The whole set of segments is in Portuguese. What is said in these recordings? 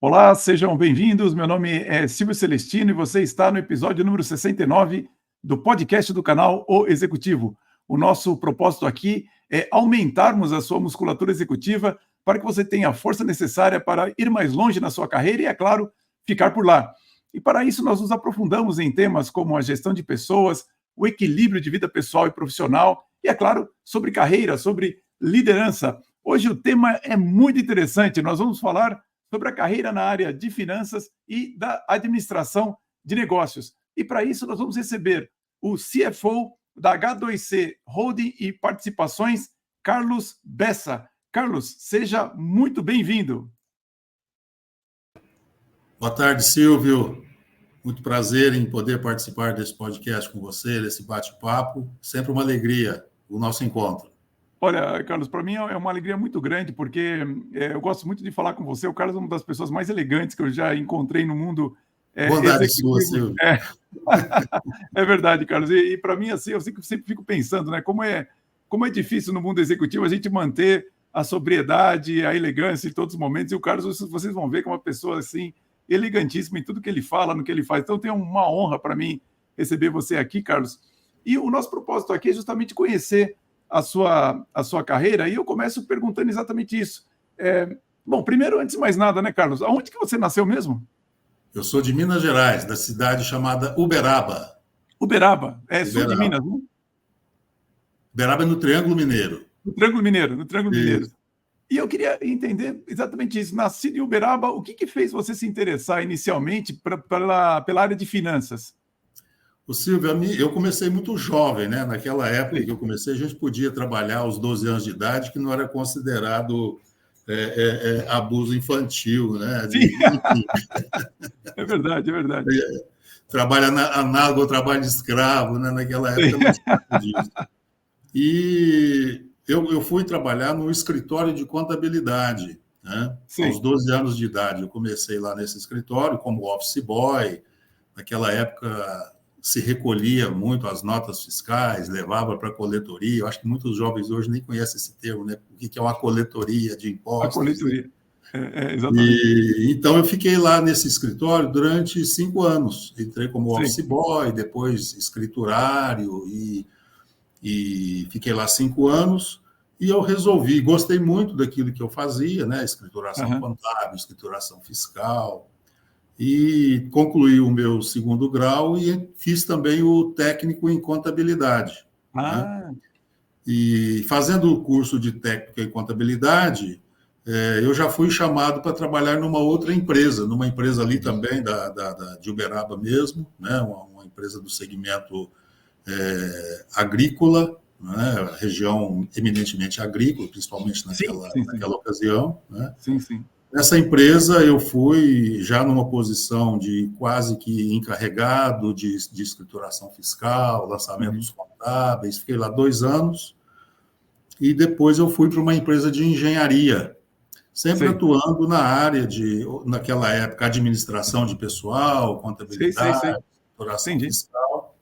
Olá, sejam bem-vindos. Meu nome é Silvio Celestino e você está no episódio número 69 do podcast do canal O Executivo. O nosso propósito aqui é aumentarmos a sua musculatura executiva para que você tenha a força necessária para ir mais longe na sua carreira e, é claro, ficar por lá. E para isso nós nos aprofundamos em temas como a gestão de pessoas, o equilíbrio de vida pessoal e profissional e, é claro, sobre carreira, sobre liderança. Hoje o tema é muito interessante. Nós vamos falar sobre a carreira na área de finanças e da administração de negócios. E para isso nós vamos receber o CFO da H2C Holding e Participações, Carlos Bessa. Carlos, seja muito bem-vindo. Boa tarde, Silvio. Muito prazer em poder participar desse podcast com você, desse bate-papo. Sempre uma alegria o nosso encontro. Olha, Carlos, para mim é uma alegria muito grande, porque eu gosto muito de falar com você. O Carlos é uma das pessoas mais elegantes que eu já encontrei no mundo Bondade executivo. sua, Silvio. É verdade, Carlos. E para mim, assim, eu sempre fico pensando, né, como é difícil no mundo executivo a gente manter a sobriedade, a elegância em todos os momentos. E o Carlos, vocês vão ver que é uma pessoa assim elegantíssima em tudo que ele fala, no que ele faz. Então, tem uma honra para mim receber você aqui, Carlos. E o nosso propósito aqui é justamente conhecer a sua carreira, e eu começo perguntando exatamente isso. Bom, primeiro, antes de mais nada, né, Carlos, aonde que você nasceu mesmo? Eu sou de Minas Gerais, da cidade chamada Uberaba. Uberaba, sul de Minas, não? Uberaba é no Triângulo Mineiro. No Triângulo Mineiro. E eu queria entender exatamente isso. Nascido em Uberaba, o que fez você se interessar inicialmente pela área de finanças? O Silvio, eu comecei muito jovem, né? Naquela época que eu comecei, a gente podia trabalhar aos 12 anos de idade, que não era considerado abuso infantil, né? É verdade. Trabalho análogo ao trabalho de escravo, né? Naquela época não tinha disso. E eu fui trabalhar no escritório de contabilidade, né? Aos 12 anos de idade. Eu comecei lá nesse escritório como office boy. Naquela época se recolhia muito as notas fiscais, levava para a coletoria. Eu acho que muitos jovens hoje nem conhecem esse termo, né? O que é uma coletoria de impostos? A coletoria, exatamente. Então, eu fiquei lá nesse escritório durante 5 anos. Entrei como office boy, depois escriturário, e fiquei lá 5 anos. E eu resolvi, gostei muito daquilo que eu fazia, né? Escrituração contábil, escrituração fiscal. E concluí o meu segundo grau e fiz também o técnico em contabilidade. Né? E fazendo o curso de técnico em contabilidade, eu já fui chamado para trabalhar numa outra empresa, numa empresa ali também de Uberaba mesmo, né? Uma empresa do segmento agrícola, né? Região eminentemente agrícola, principalmente naquela ocasião. Né? Sim. Nessa empresa, eu fui já numa posição de quase que encarregado de escrituração fiscal, lançamentos contábeis. Fiquei lá 2 anos e depois eu fui para uma empresa de engenharia, sempre atuando na área naquela época, administração de pessoal, contabilidade, escrituração fiscal.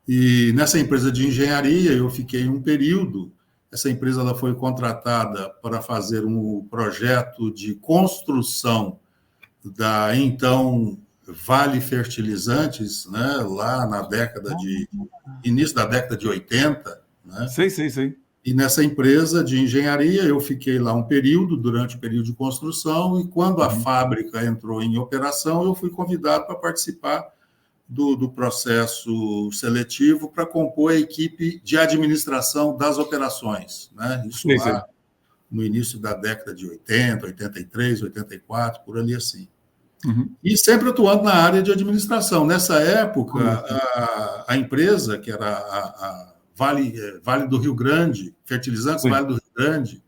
E nessa empresa de engenharia, eu fiquei um período. Essa empresa ela foi contratada para fazer um projeto de construção da, então, Vale Fertilizantes, né, lá início da década de 80. Né? Sei. E nessa empresa de engenharia, eu fiquei lá um período, durante o período de construção, e quando a fábrica entrou em operação, eu fui convidado para participar do processo seletivo para compor a equipe de administração das operações. Né? Isso lá no início da década de 80, 83, 84, por ali assim. E sempre atuando na área de administração. Nessa época, a empresa, que era a Vale do Rio Grande, Fertilizantes Vale do Rio Grande,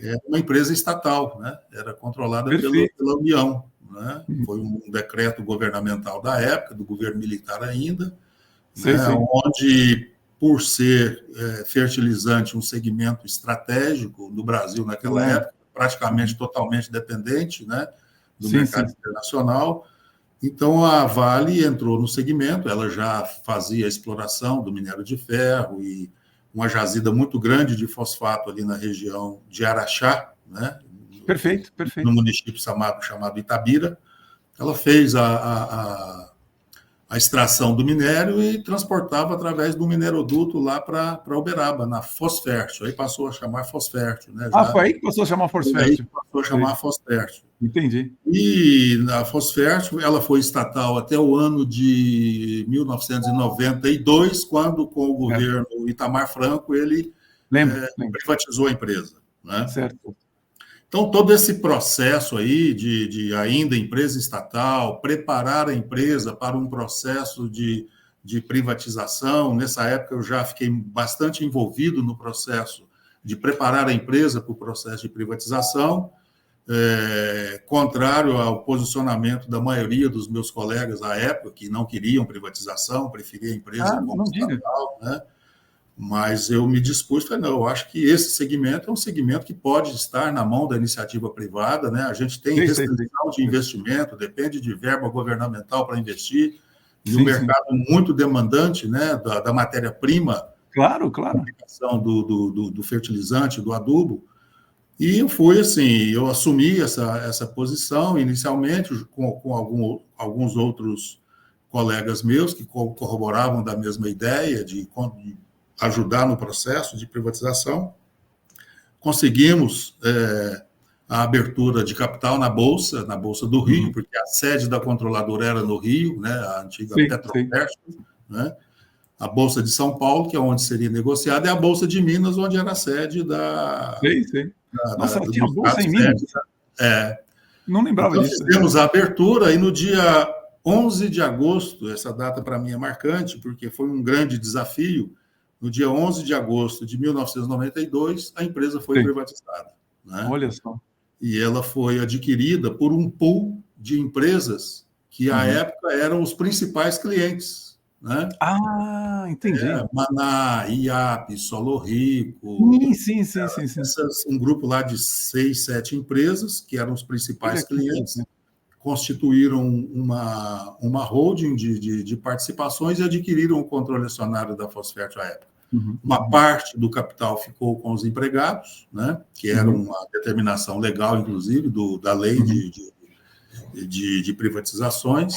era uma empresa estatal, né? Era controlada pela União. Né? Foi um decreto governamental da época, do governo militar ainda, onde, por ser fertilizante um segmento estratégico no Brasil naquela época, praticamente totalmente dependente, né, do mercado internacional, então a Vale entrou no segmento. Ela já fazia a exploração do minério de ferro e uma jazida muito grande de fosfato ali na região de Araxá, né, Perfeito, no perfeito. município chamado Itabira. Ela fez a extração do minério e transportava através do mineroduto lá para Uberaba, na Fosfértil. Aí passou a chamar Fosfértil, né? Foi aí que passou a chamar Force Aí Fértil. passou a chamar Fosfértil. Entendi. E a Fosfértil, ela foi estatal até o ano de 1992, quando, com o governo Itamar Franco, ele Lembro. privatizou a empresa, né? Certo. Então, todo esse processo aí de ainda empresa estatal, preparar a empresa para um processo de privatização, nessa época eu já fiquei bastante envolvido no processo de preparar a empresa para o processo de privatização, contrário ao posicionamento da maioria dos meus colegas à época, que não queriam privatização, preferiam a empresa como estatal, né? Mas eu me dispus, falei, não, eu acho que esse segmento é um segmento que pode estar na mão da iniciativa privada, né? A gente tem restrição de investimento, depende de verba governamental para investir, e um mercado muito demandante, né, da matéria-prima, claro, a aplicação do fertilizante, do adubo. E eu fui assim, eu assumi essa posição inicialmente com alguns outros colegas meus que corroboravam da mesma ideia de ajudar no processo de privatização. Conseguimos a abertura de capital na Bolsa do Rio, porque a sede da controladora era no Rio, né, a antiga Petrofértil, né? A Bolsa de São Paulo, que é onde seria negociada, e a Bolsa de Minas, onde era a sede da... Nossa, ela tinha Bolsa em Minas? Não lembrava disso. Fizemos a abertura, e no dia 11 de agosto, essa data para mim é marcante, porque foi um grande desafio. No dia 11 de agosto de 1992, a empresa foi privatizada, né? Olha só. E ela foi adquirida por um pool de empresas que, à época, eram os principais clientes, né? Entendi. Maná, IAP, Solo Rico. Sim. Um grupo lá de 6, 7 empresas, que eram os principais clientes, constituíram uma holding de participações e adquiriram o controle acionário da Fosfértil à época. Uma parte do capital ficou com os empregados, né, que era uma determinação legal, inclusive, da lei de privatizações.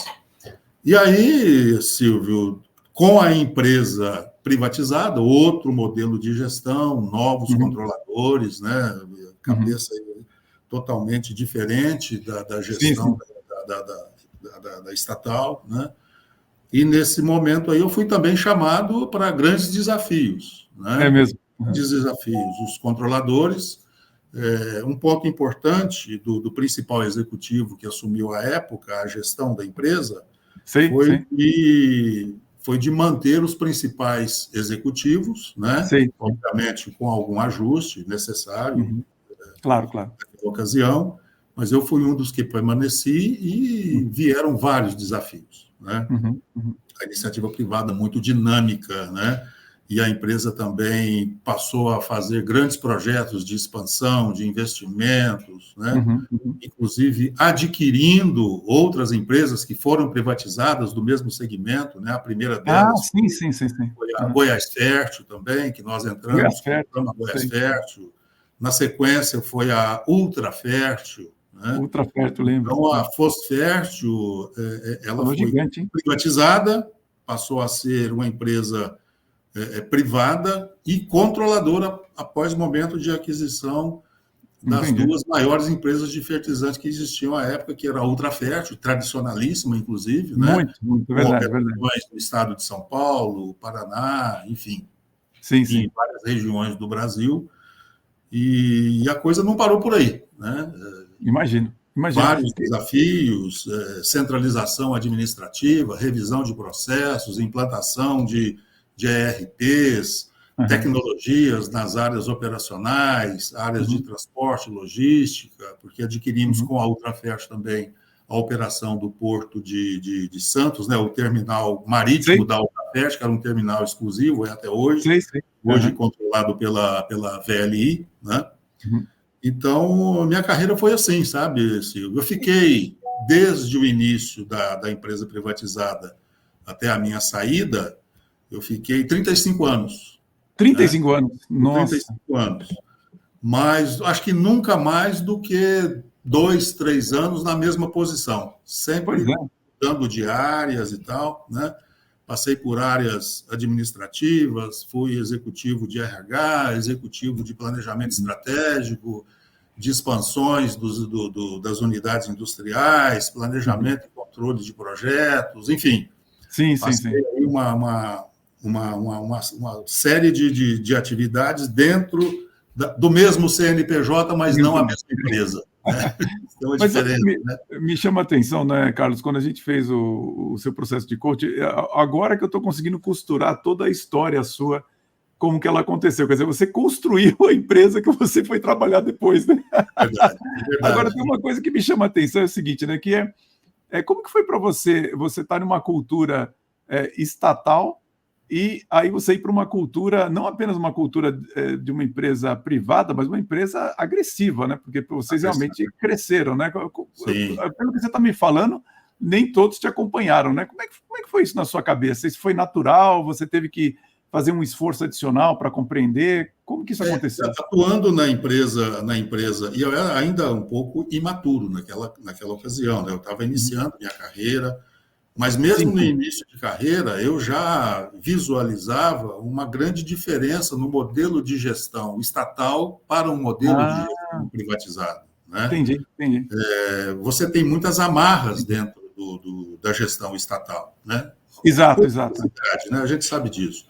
E aí, Silvio, com a empresa privatizada, outro modelo de gestão, novos controladores, né, cabeça totalmente diferente da gestão da estatal, né? E nesse momento aí eu fui também chamado para grandes desafios, né? É mesmo. Grandes desafios. Os controladores, um ponto importante do principal executivo que assumiu à época a gestão da empresa foi de manter os principais executivos, né? Obviamente com algum ajuste necessário, claro. Na ocasião, mas eu fui um dos que permaneci e vieram vários desafios, né? A iniciativa privada muito dinâmica, né? E a empresa também passou a fazer grandes projetos de expansão, de investimentos, né? Inclusive adquirindo outras empresas que foram privatizadas do mesmo segmento, né? A primeira delas foi a Goiás Fértil também, que nós entramos com a Goiás Fértil. Na sequência foi a Ultra Fértil, né? Ultra Fértil, lembro. Então, a Fosfértil, ela foi privatizada, passou a ser uma empresa privada e controladora após o momento de aquisição das duas maiores empresas de fertilizantes que existiam à época, que era a Ultra Fértil, tradicionalíssima, inclusive, né? Muito, verdade. No estado de São Paulo, Paraná, enfim, em várias regiões do Brasil. E a coisa não parou por aí, né? Imagino. Vários desafios, centralização administrativa, revisão de processos, implantação de ERPs, tecnologias nas áreas operacionais, áreas de transporte, logística, porque adquirimos com a Ultrafert também a operação do Porto de Santos, né, o terminal marítimo da Ultrafert, que era um terminal exclusivo até hoje, hoje controlado pela VLI, né? Então, minha carreira foi assim, sabe, Silvio? Eu fiquei, desde o início da empresa privatizada até a minha saída, eu fiquei 35 anos. 35 anos? Nossa. 35 anos. mas acho que nunca mais do que 2, 3 anos na mesma posição, sempre dando de áreas e tal, né? Passei por áreas administrativas, fui executivo de RH, executivo de planejamento estratégico, de expansões das unidades industriais, planejamento e controle de projetos, enfim. Passei aí uma série de atividades dentro do mesmo CNPJ, mas não a mesma empresa. Né? Então, mas me chama a atenção, né, Carlos, quando a gente fez o seu processo de coach, agora que eu estou conseguindo costurar toda a história sua, como que ela aconteceu. Quer dizer, você construiu a empresa que você foi trabalhar depois, né? Verdade. Agora, tem uma coisa que me chama a atenção, é o seguinte, né, que como que foi para você estar numa cultura estatal e aí você ir para uma cultura, não apenas uma cultura de uma empresa privada, mas uma empresa agressiva, né? Porque vocês realmente cresceram, né? Sim. Pelo que você está me falando, nem todos te acompanharam, né? Como é que foi isso na sua cabeça? Isso foi natural? Você teve que fazer um esforço adicional para compreender? Como que isso aconteceu? Atuando na empresa, e eu era ainda um pouco imaturo naquela ocasião, né? Eu estava iniciando minha carreira, mas mesmo no início de carreira, eu já visualizava uma grande diferença no modelo de gestão estatal para um modelo de gestão privatizado. Né? Entendi. Você tem muitas amarras dentro da gestão estatal. Né? Exato. Né? A gente sabe disso.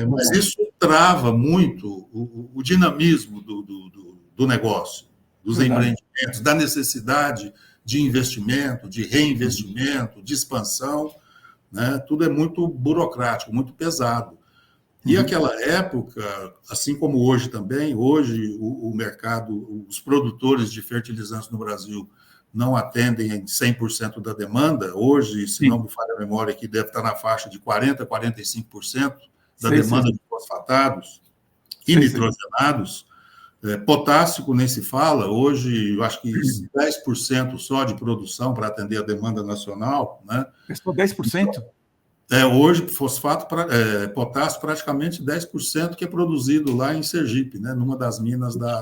Mas isso trava muito o dinamismo do negócio, dos empreendimentos, da necessidade de investimento, de reinvestimento, de expansão, né? Tudo é muito burocrático, muito pesado. E aquela época, assim como hoje também, hoje o mercado, os produtores de fertilizantes no Brasil não atendem em 100% da demanda. Hoje, se não me falha a memória, aqui deve estar na faixa de 40% a 45% da demanda de fosfatados e nitrogenados. Potássico nem se fala, hoje eu acho que 10% só de produção para atender a demanda nacional. Né? Só 10%? Hoje, potássio, praticamente 10% que é produzido lá em Sergipe, né? Numa das minas da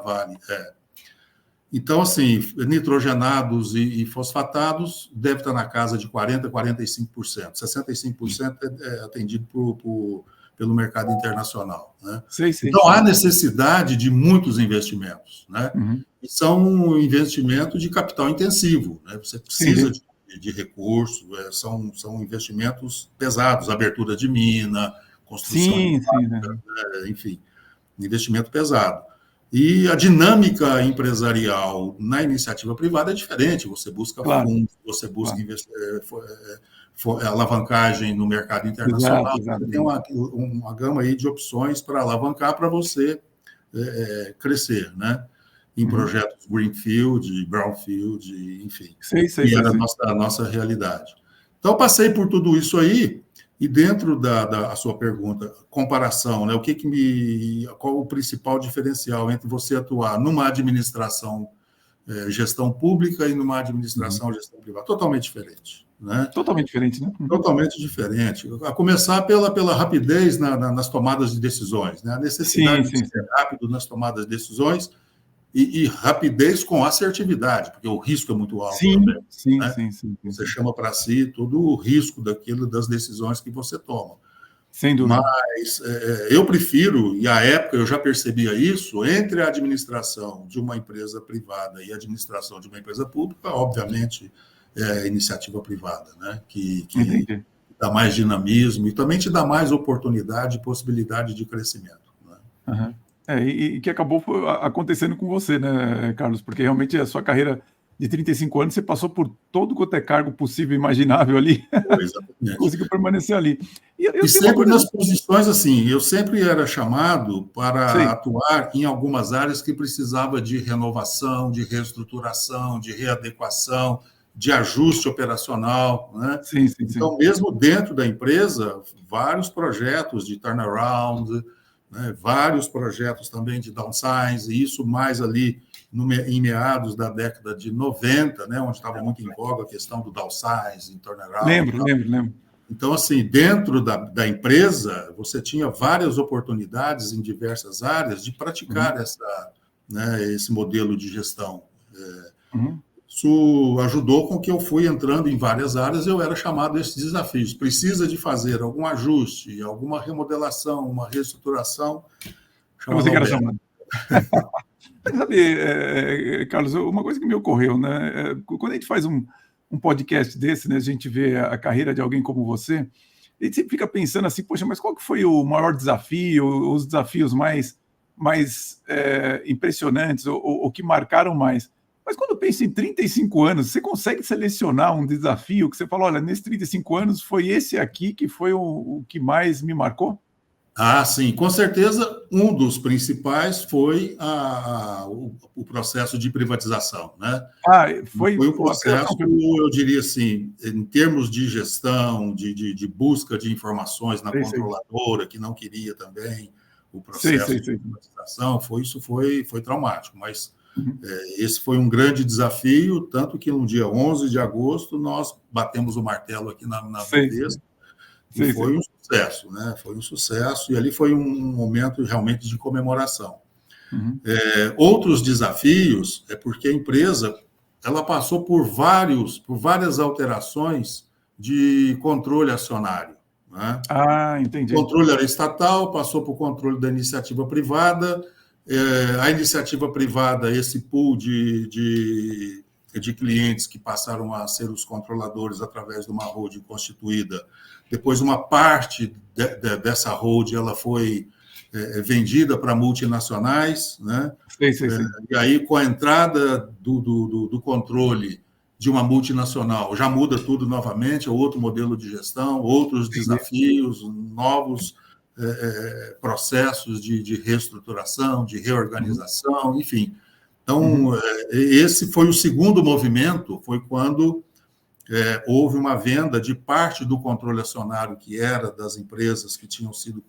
Vale. Então, assim, nitrogenados e fosfatados deve estar na casa de 40% a 45%. 65% é atendido pelo mercado internacional. Né? Então, há necessidade de muitos investimentos. Né? E são investimentos de capital intensivo. Né? Você precisa de recursos, são investimentos pesados, abertura de mina, construção de fábrica, enfim, investimento pesado. E a dinâmica empresarial na iniciativa privada é diferente. Você busca fundos, você busca alavancagem no mercado internacional. Você tem uma gama aí de opções para alavancar para você crescer, né? Em projetos greenfield, brownfield, enfim. E era a nossa realidade. Então, passei por tudo isso aí. E dentro da sua pergunta, comparação, né? Qual o principal diferencial entre você atuar numa administração, gestão pública e numa administração, gestão privada? Totalmente diferente. Né? Totalmente diferente, né? Totalmente diferente. A começar pela rapidez nas tomadas de decisões, né? A necessidade de ser rápido nas tomadas de decisões e rapidez com assertividade, porque o risco é muito alto também. Sim. Você chama para si todo o risco das decisões que você toma. Sem dúvida. Mas eu prefiro, e à época eu já percebia isso, entre a administração de uma empresa privada e a administração de uma empresa pública, obviamente, é a iniciativa privada, né? Que dá mais dinamismo e também te dá mais oportunidade e possibilidade de crescimento. Né? E que acabou acontecendo com você, né, Carlos? Porque realmente a sua carreira de 35 anos, você passou por todo quanto é cargo possível e imaginável ali. Exatamente. Conseguiu permanecer ali. E sempre nas posições assim, eu sempre era chamado para atuar em algumas áreas que precisava de renovação, de reestruturação, de readequação, de ajuste operacional. Né? Então, mesmo dentro da empresa, vários projetos de turnaround, né, vários projetos também de downsize, e isso mais ali em meados da década de 90, né, onde estava muito em voga a questão do downsize, turnaround. Lembro. Então, assim, dentro da empresa, você tinha várias oportunidades em diversas áreas de praticar esse modelo de gestão. Uhum. Isso ajudou com que eu fui entrando em várias áreas, eu era chamado a esses desafios. Precisa de fazer algum ajuste, alguma remodelação, uma reestruturação, É você chamava que era Alberto. chamado. Mas sabe, Carlos, uma coisa que me ocorreu, né? Quando a gente faz um podcast desse, né, a gente vê a carreira de alguém como você, a gente sempre fica pensando assim, poxa, mas qual que foi o maior desafio, os desafios mais impressionantes ou que marcaram mais? Mas quando pensa em 35 anos, você consegue selecionar um desafio que você fala, olha, nesses 35 anos foi esse aqui que foi o que mais me marcou? Ah, sim, com certeza um dos principais foi o processo de privatização, né? Ah, foi Foi um a processo, apelação. eu diria assim, em termos de gestão, de busca de informações na Sei, sei. controladora, que não queria também o Sei, processo sei, de sei. privatização, foi traumático, mas Uhum. esse foi um grande desafio, tanto que no dia 11 de agosto nós batemos o martelo aqui na Sei, sei. Bovespa, e Sei, foi sei. um sucesso, né? Foi um sucesso, e ali foi um momento realmente de comemoração. Uhum. Outros desafios é porque a empresa ela passou por várias alterações de controle acionário, né? Ah, O entendi. controle era estatal, passou para o controle da iniciativa privada. A iniciativa privada, esse pool de clientes que passaram a ser os controladores através de uma holding constituída. Depois, uma parte dessa holding ela foi vendida para multinacionais, né? Sei, sei, sei. E aí, com a entrada do controle de uma multinacional, já muda tudo novamente, é outro modelo de gestão, outros Entendi. desafios, novos processos de reestruturação, de Uhum. reorganização, enfim. Uhum. Então, esse foi o segundo movimento, foi quando houve uma venda de parte do controle acionário que era das empresas que tinham sido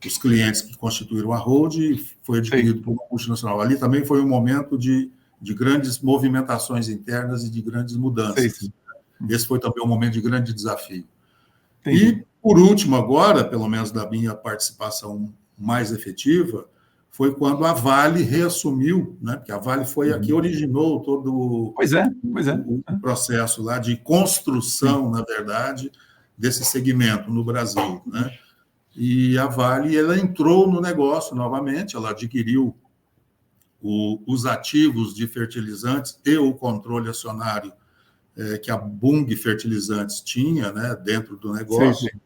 os clientes que constituíram a holding, foi Sei. adquirido por uma multinacional. Ali também foi um momento de grandes movimentações internas e de grandes Sei, mudanças. sei. Uhum. Esse foi também um momento de grande desafio. Entendi. E, por último, agora, pelo menos da minha participação mais efetiva, foi quando a Vale reassumiu, né? Porque a Vale foi a que Uhum. originou todo Pois é, pois é. o processo lá de Sim. construção, na verdade, desse segmento no Brasil, Uhum. né? E a Vale ela entrou no negócio novamente, ela adquiriu os ativos de fertilizantes e o controle acionário que a Bung Fertilizantes tinha, né, dentro do Sei, sei. negócio,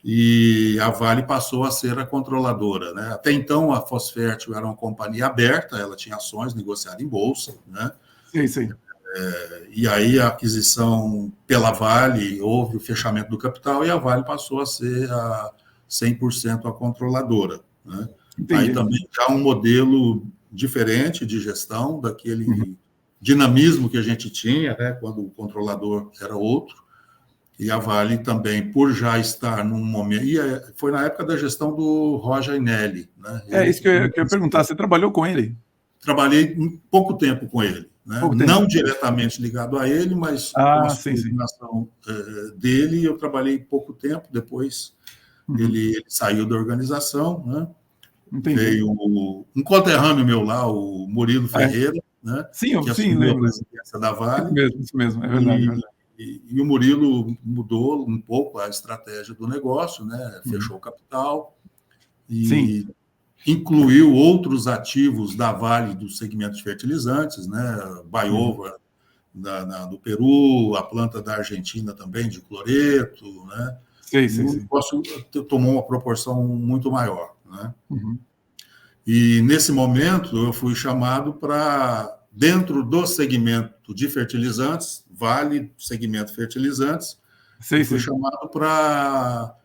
e a Vale passou a ser a controladora, né? Até então a Fosfértil era uma companhia aberta, ela tinha ações negociadas em bolsa, né? Sei, sei. E aí a aquisição pela Vale, houve o fechamento do capital e a Vale passou a ser 100% a controladora, né? Aí Entendi. também já um modelo diferente de gestão, Uhum. daquele dinamismo que a gente tinha, né, quando o controlador era outro, e a Vale também, por já estar num momento... E foi na época da gestão do Roger Ainelli, né? É Ele isso que que eu ia perguntar. Você trabalhou com ele? trabalhei pouco tempo com ele, né? Pouco tempo. Não diretamente ligado a ele, mas com a Ah, sim, sim. subordinação dele, eu trabalhei pouco tempo, depois Uhum. ele saiu da organização, né? Entendi. Veio um conterrâneo meu lá, o Murilo É. Ferreira, né? Sim, Que sim, assumiu a lembro. presidência da Vale, Isso mesmo, é verdade, é e, verdade. e o Murilo mudou um pouco a estratégia do negócio, né? Uhum. Fechou o capital Sim, e incluiu outros ativos da Vale do segmento de fertilizantes, né? uhum. Baiova do Peru, a planta da Argentina também de cloreto, né? Sei, E sei, o sei. negócio tomou uma proporção muito maior, né? Uhum. E nesse momento eu fui chamado para, dentro do segmento de fertilizantes, Vale, segmento fertilizantes, eu Sei, fui sei. chamado para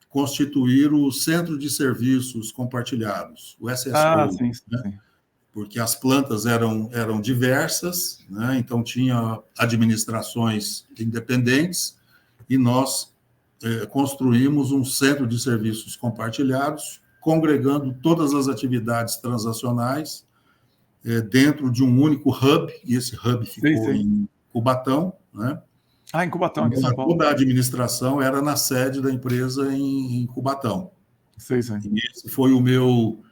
constituir o Centro de Serviços Compartilhados, o Ah, SSO, sim, sim, né? sim. Porque as plantas eram diversas, né? Então tinha administrações independentes e nós construímos um centro de serviços compartilhados, congregando todas as atividades transacionais dentro de um único hub, e esse hub Sei, ficou sei. em Cubatão, né? Ah, em Cubatão, aqui em São Paulo. Toda a administração era na sede da empresa em Cubatão. Sei. E esse foi o meu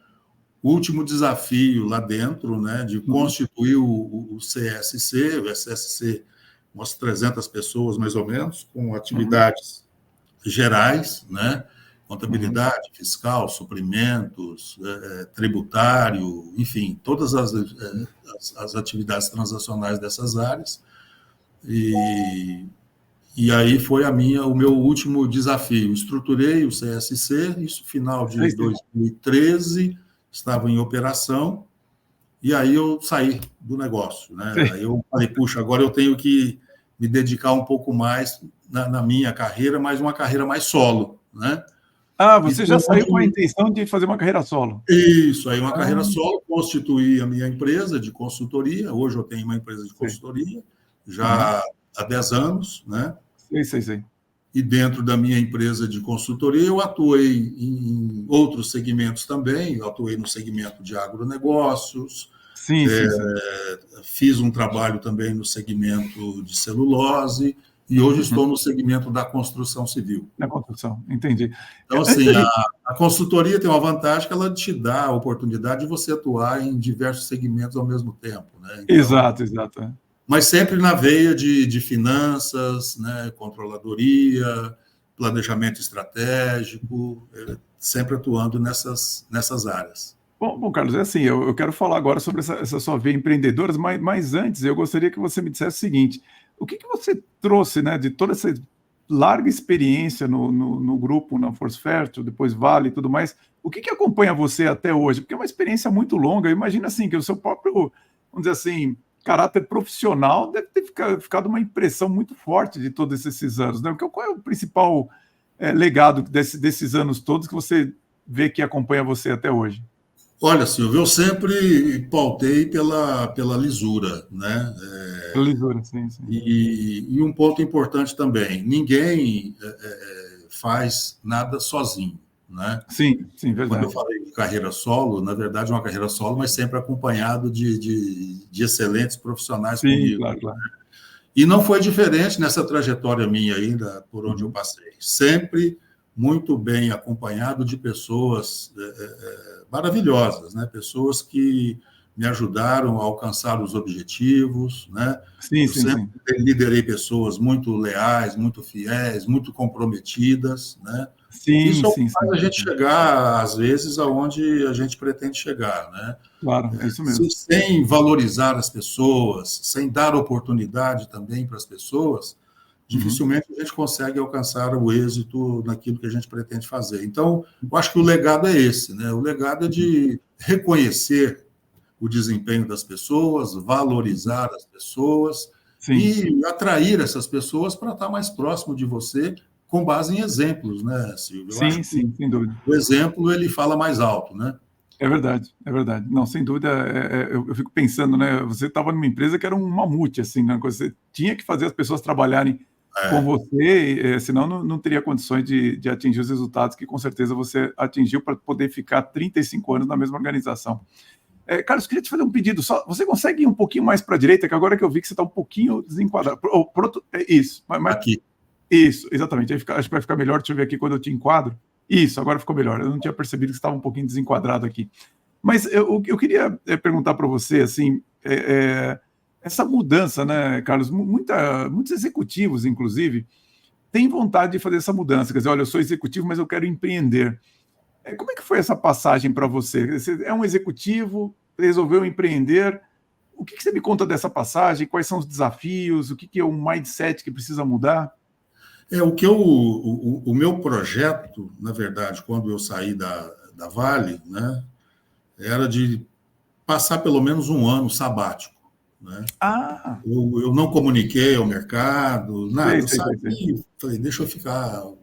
último desafio lá dentro, né, de constituir o CSC, o SSC, umas 300 pessoas, mais ou menos, com atividades gerais, né, contabilidade, fiscal, suprimentos, tributário, enfim, todas as atividades transacionais dessas áreas. E aí foi o meu último desafio. Estruturei o CSC, isso final de 2013, estava em operação, e aí eu saí do negócio, né? Aí eu falei, puxa, agora eu tenho que me dedicar um pouco mais na minha carreira, mas uma carreira mais solo, né? Ah, você já saiu com a intenção de fazer uma carreira solo? Isso, aí uma carreira solo, constituí a minha empresa de consultoria, hoje eu tenho uma empresa de consultoria, já há 10 anos, né? Sei. E dentro da minha empresa de consultoria, eu atuei em outros segmentos também. Eu atuei no segmento de agronegócios, Sim. Fiz um trabalho também no segmento de celulose, e hoje estou no segmento da construção civil. Na construção, entendi. Então, assim, a consultoria tem uma vantagem que ela te dá a oportunidade de você atuar em diversos segmentos ao mesmo tempo, né? Então, exato. Mas sempre na veia de finanças, né, controladoria, planejamento estratégico, sempre atuando nessas áreas. Bom, Carlos, é assim, eu quero falar agora sobre essa sua veia empreendedora, mas antes eu gostaria que você me dissesse o seguinte, o que você trouxe, né, de toda essa larga experiência no grupo, na Force Fertil, depois Vale e tudo mais, o que acompanha você até hoje? Porque é uma experiência muito longa, imagina assim, que o seu próprio, vamos dizer assim, caráter profissional deve ter ficado uma impressão muito forte de todos esses anos, né? Qual é o principal legado desses anos todos que você vê que acompanha você até hoje? Olha, Silvio, eu sempre pautei pela lisura, né? Pela lisura, sim. E um ponto importante também, ninguém faz nada sozinho, né? Sim, verdade. Quando eu falei de carreira solo, na verdade é uma carreira solo, mas sempre acompanhado de excelentes profissionais comigo. Claro. E não foi diferente nessa trajetória minha ainda, por onde eu passei. Sempre muito bem acompanhado de pessoas maravilhosas, né? Pessoas que me ajudaram a alcançar os objetivos, né? Eu sempre liderei pessoas muito leais, muito fiéis, muito comprometidas, né? Isso faz a gente chegar, às vezes, aonde a gente pretende chegar, né? Claro, é isso mesmo. Sem valorizar as pessoas, sem dar oportunidade também para as pessoas, dificilmente a gente consegue alcançar o êxito naquilo que a gente pretende fazer. Então, eu acho que o legado é esse, né? O legado é de reconhecer o desempenho das pessoas, valorizar as pessoas e atrair essas pessoas para estar mais próximo de você, com base em exemplos, né, Silvio? Eu acho que sem dúvida. O exemplo, ele fala mais alto, né? É verdade. Não, sem dúvida, eu fico pensando, né, você estava numa empresa que era um mamute, assim, né, você tinha que fazer as pessoas trabalharem com você, senão não teria condições de atingir os resultados que, com certeza, você atingiu para poder ficar 35 anos na mesma organização. Carlos, queria te fazer um pedido só. Você consegue ir um pouquinho mais para a direita, que agora que eu vi que você está um pouquinho desenquadrado. Pronto, isso. Aqui. Isso, exatamente. Acho que vai ficar melhor. Deixa eu ver aqui quando eu te enquadro. Isso, agora ficou melhor. Eu não tinha percebido que você estava um pouquinho desenquadrado aqui. Mas eu queria perguntar para você, assim, essa mudança, né, Carlos? Muitos executivos, inclusive, têm vontade de fazer essa mudança. Quer dizer, olha, eu sou executivo, mas eu quero empreender. Como é que foi essa passagem para você? Você é um executivo, resolveu empreender. O que você me conta dessa passagem? Quais são os desafios? O que é um mindset que precisa mudar? O meu projeto, na verdade, quando eu saí da Vale, né, era de passar pelo menos um ano sabático, né? Eu não comuniquei ao mercado, nada. Eu saí, falei, deixa eu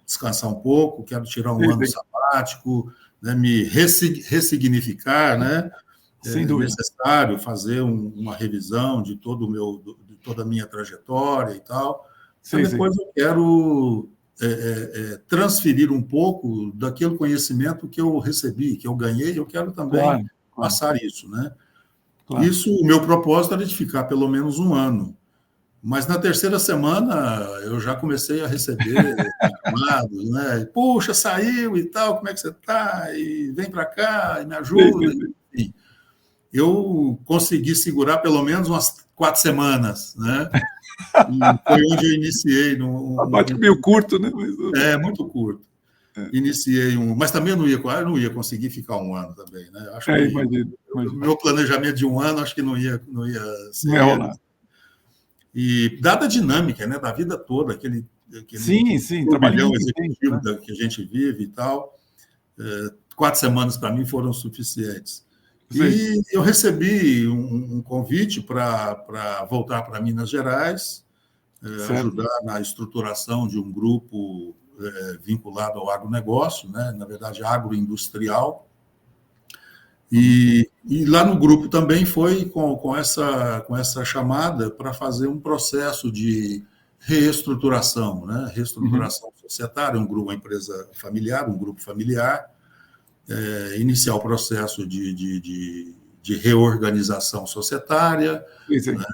descansar um pouco, quero tirar um ano sabático, né, me ressignificar, né? Sem dúvida. Necessário fazer uma revisão de toda a minha trajetória e tal. Depois eu quero transferir um pouco daquele conhecimento que eu recebi, que eu ganhei, eu quero também passar isso, né? Claro. Isso, o meu propósito era de ficar pelo menos um ano. Mas na terceira semana eu já comecei a receber chamados, né? Puxa, saiu e tal, como é que você está? E vem para cá, e me ajuda. Enfim, eu consegui segurar pelo menos umas 4 semanas, né? E foi onde eu iniciei. Bate meio curto, né? Muito curto. Iniciei mas também eu não ia conseguir ficar um ano também, né? Acho que imagino. O meu planejamento de um ano, acho que não ia ser. Não ia rolar. E dada a dinâmica, né, da vida toda, aquele sim, turbilhão executivo, né, que a gente vive e tal, 4 semanas para mim foram suficientes. Sim. E eu recebi um convite para voltar para Minas Gerais, ajudar na estruturação de um grupo vinculado ao agronegócio, né, na verdade agroindustrial. E lá no grupo também foi com essa chamada para fazer um processo de reestruturação, né? Reestruturação societária, uma empresa familiar, um grupo familiar, iniciar o processo de reorganização societária, né?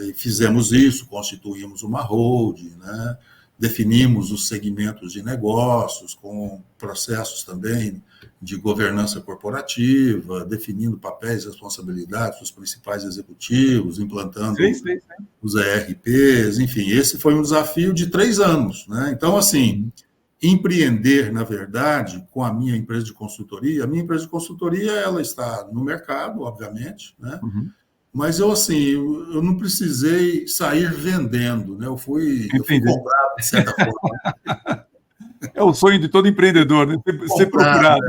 E fizemos isso, constituímos uma holding, né? Definimos os segmentos de negócios, com processos também de governança corporativa, definindo papéis e responsabilidades dos principais executivos, implantando os ERPs, enfim, esse foi um desafio de 3 anos, né? Então, assim, empreender, na verdade, com a minha empresa de consultoria, ela está no mercado, obviamente, né? Mas eu não precisei sair vendendo, né? Eu fui comprado, de certa forma. É o sonho de todo empreendedor, né? Ser procurado.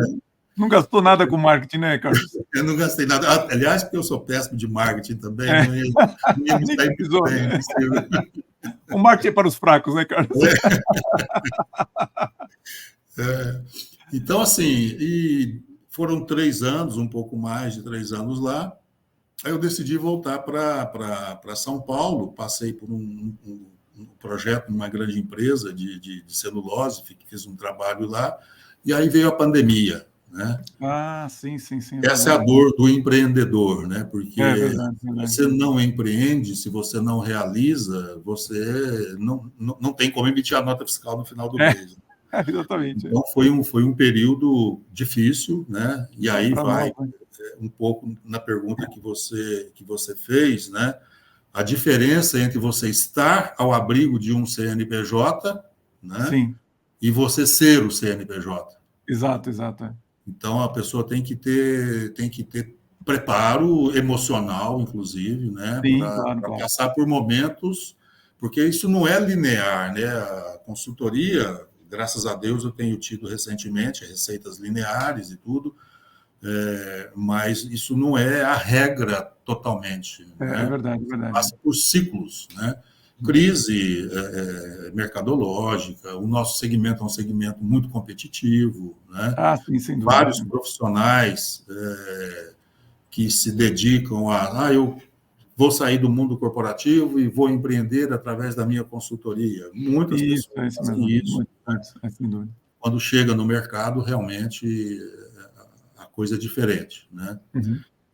Não gastou nada com marketing, né, Carlos? Eu não gastei nada. Aliás, porque eu sou péssimo de marketing também, não ia me sair muito bem. Né? O marketing é para os fracos, né, Carlos? Então, assim, foram 3 anos, um pouco mais de 3 anos lá. Aí eu decidi voltar para São Paulo, passei por um projeto numa grande empresa de celulose, fiz um trabalho lá, e aí veio a pandemia, né? Sim. Essa é a dor do empreendedor, né? Porque verdade. Você não empreende, se você não realiza, você não tem como emitir a nota fiscal no final do mês. Exatamente. Então foi um período difícil, né? E aí vai um pouco na pergunta que você fez, né? A diferença entre você estar ao abrigo de um CNPJ, né? Sim. E você ser o CNPJ. Exato. Então a pessoa tem que ter preparo emocional, inclusive, né? Para passar por momentos, porque isso não é linear, né? A consultoria, graças a Deus, eu tenho tido recentemente receitas lineares e tudo. Mas isso não é a regra totalmente. Né? É verdade. Passa por ciclos, né? Crise mercadológica, o nosso segmento é um segmento muito competitivo, né? Sim, sem dúvida. Vários profissionais que se dedicam eu vou sair do mundo corporativo e vou empreender através da minha consultoria. Muitas pessoas fazem isso. Sem dúvida. Quando chega no mercado, realmente coisa diferente, né?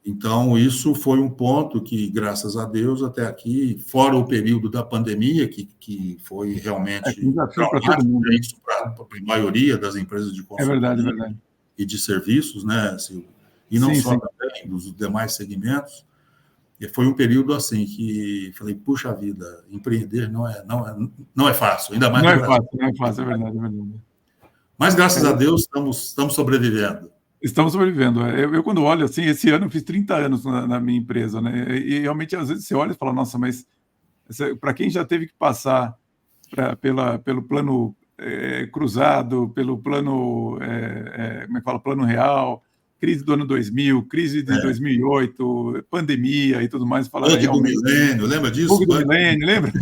Então, isso foi um ponto que, graças a Deus, até aqui, fora o período da pandemia, que foi realmente traumático, isso para a maioria das empresas de consultoria e de serviços, né, Silvio? E não só também dos demais segmentos. E foi um período assim que falei, puxa vida, empreender não é fácil, ainda mais no Brasil. Não é fácil, é verdade. Mas, graças a Deus, estamos sobrevivendo. Estamos sobrevivendo. Eu, quando olho assim, esse ano eu fiz 30 anos na minha empresa, né? E realmente, às vezes, você olha e fala, nossa, mas para quem já teve que passar pelo plano cruzado, pelo plano, como é que fala, plano real, crise do ano 2000, crise de 2008, pandemia e tudo mais. Bug do milênio, lembra disso? Bug do milênio, lembra?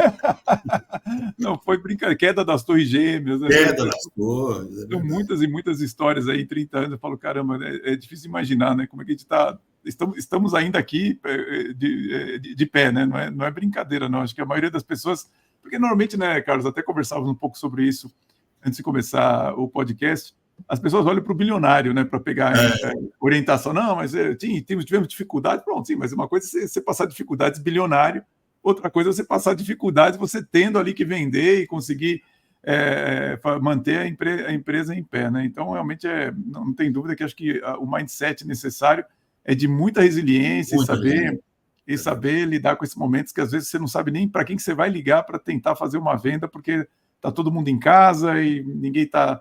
Não, foi brincadeira, queda das torres gêmeas. Né? Queda das torres. São muitas e muitas histórias aí em 30 anos. Eu falo, caramba, é difícil imaginar, né? Como é que a gente está... Estamos ainda aqui de pé, né? Não é brincadeira, não. Acho que a maioria das pessoas... Porque normalmente, né, Carlos, até conversávamos um pouco sobre isso antes de começar o podcast, as pessoas olham para o bilionário, né, para pegar orientação. Não, mas tivemos dificuldade, pronto, sim, mas uma coisa é você passar dificuldades bilionário outra coisa é você passar dificuldades, você tendo ali que vender e conseguir manter a empresa em pé, né? Então, realmente, não tem dúvida que acho que o mindset necessário é de muita resiliência e saber lidar com esses momentos que às vezes você não sabe nem para quem que você vai ligar para tentar fazer uma venda, porque está todo mundo em casa e ninguém está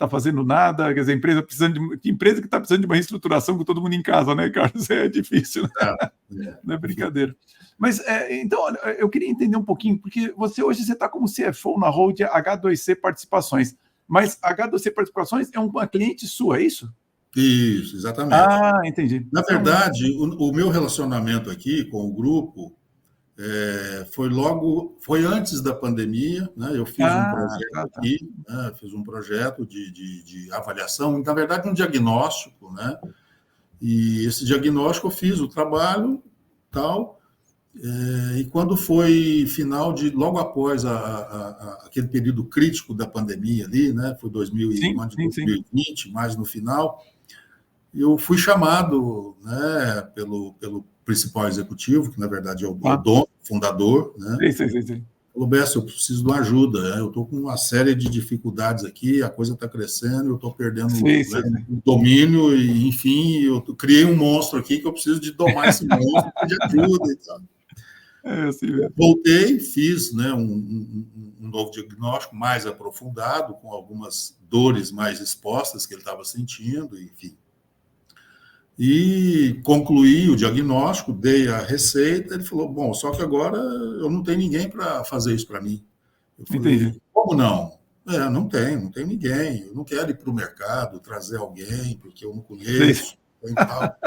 fazendo nada, quer dizer, empresa que está precisando de uma reestruturação com todo mundo em casa, né, Carlos? É difícil, né? Não é brincadeira. Mas, então, eu queria entender um pouquinho, porque hoje você está como CFO na Hold H2C Participações, mas H2C Participações é uma cliente sua, é isso? Isso, exatamente. Ah, entendi. Na verdade, o meu relacionamento aqui com o grupo foi antes da pandemia, né? Eu fiz um projeto aqui, né? Fiz um projeto de avaliação, na verdade, um diagnóstico, né? E esse diagnóstico eu fiz o trabalho, tal, e quando foi logo após aquele período crítico da pandemia ali, né? Foi 2020, mais no final, eu fui chamado, né, pelo principal executivo, que na verdade é o dono, fundador, né? Sim. Falou, Bessa, eu preciso de uma ajuda, né? Eu estou com uma série de dificuldades aqui, a coisa está crescendo, eu estou perdendo o domínio, e enfim, eu criei um monstro aqui que eu preciso de domar esse monstro, de ajuda e tal. Voltei, fiz, né, um novo diagnóstico mais aprofundado, com algumas dores mais expostas que ele estava sentindo, enfim. E concluí o diagnóstico, dei a receita, ele falou, bom, só que agora eu não tenho ninguém para fazer isso para mim. Eu falei, entendi. Como não? Não tenho ninguém, eu não quero ir para o mercado, trazer alguém, porque eu não conheço, e tal.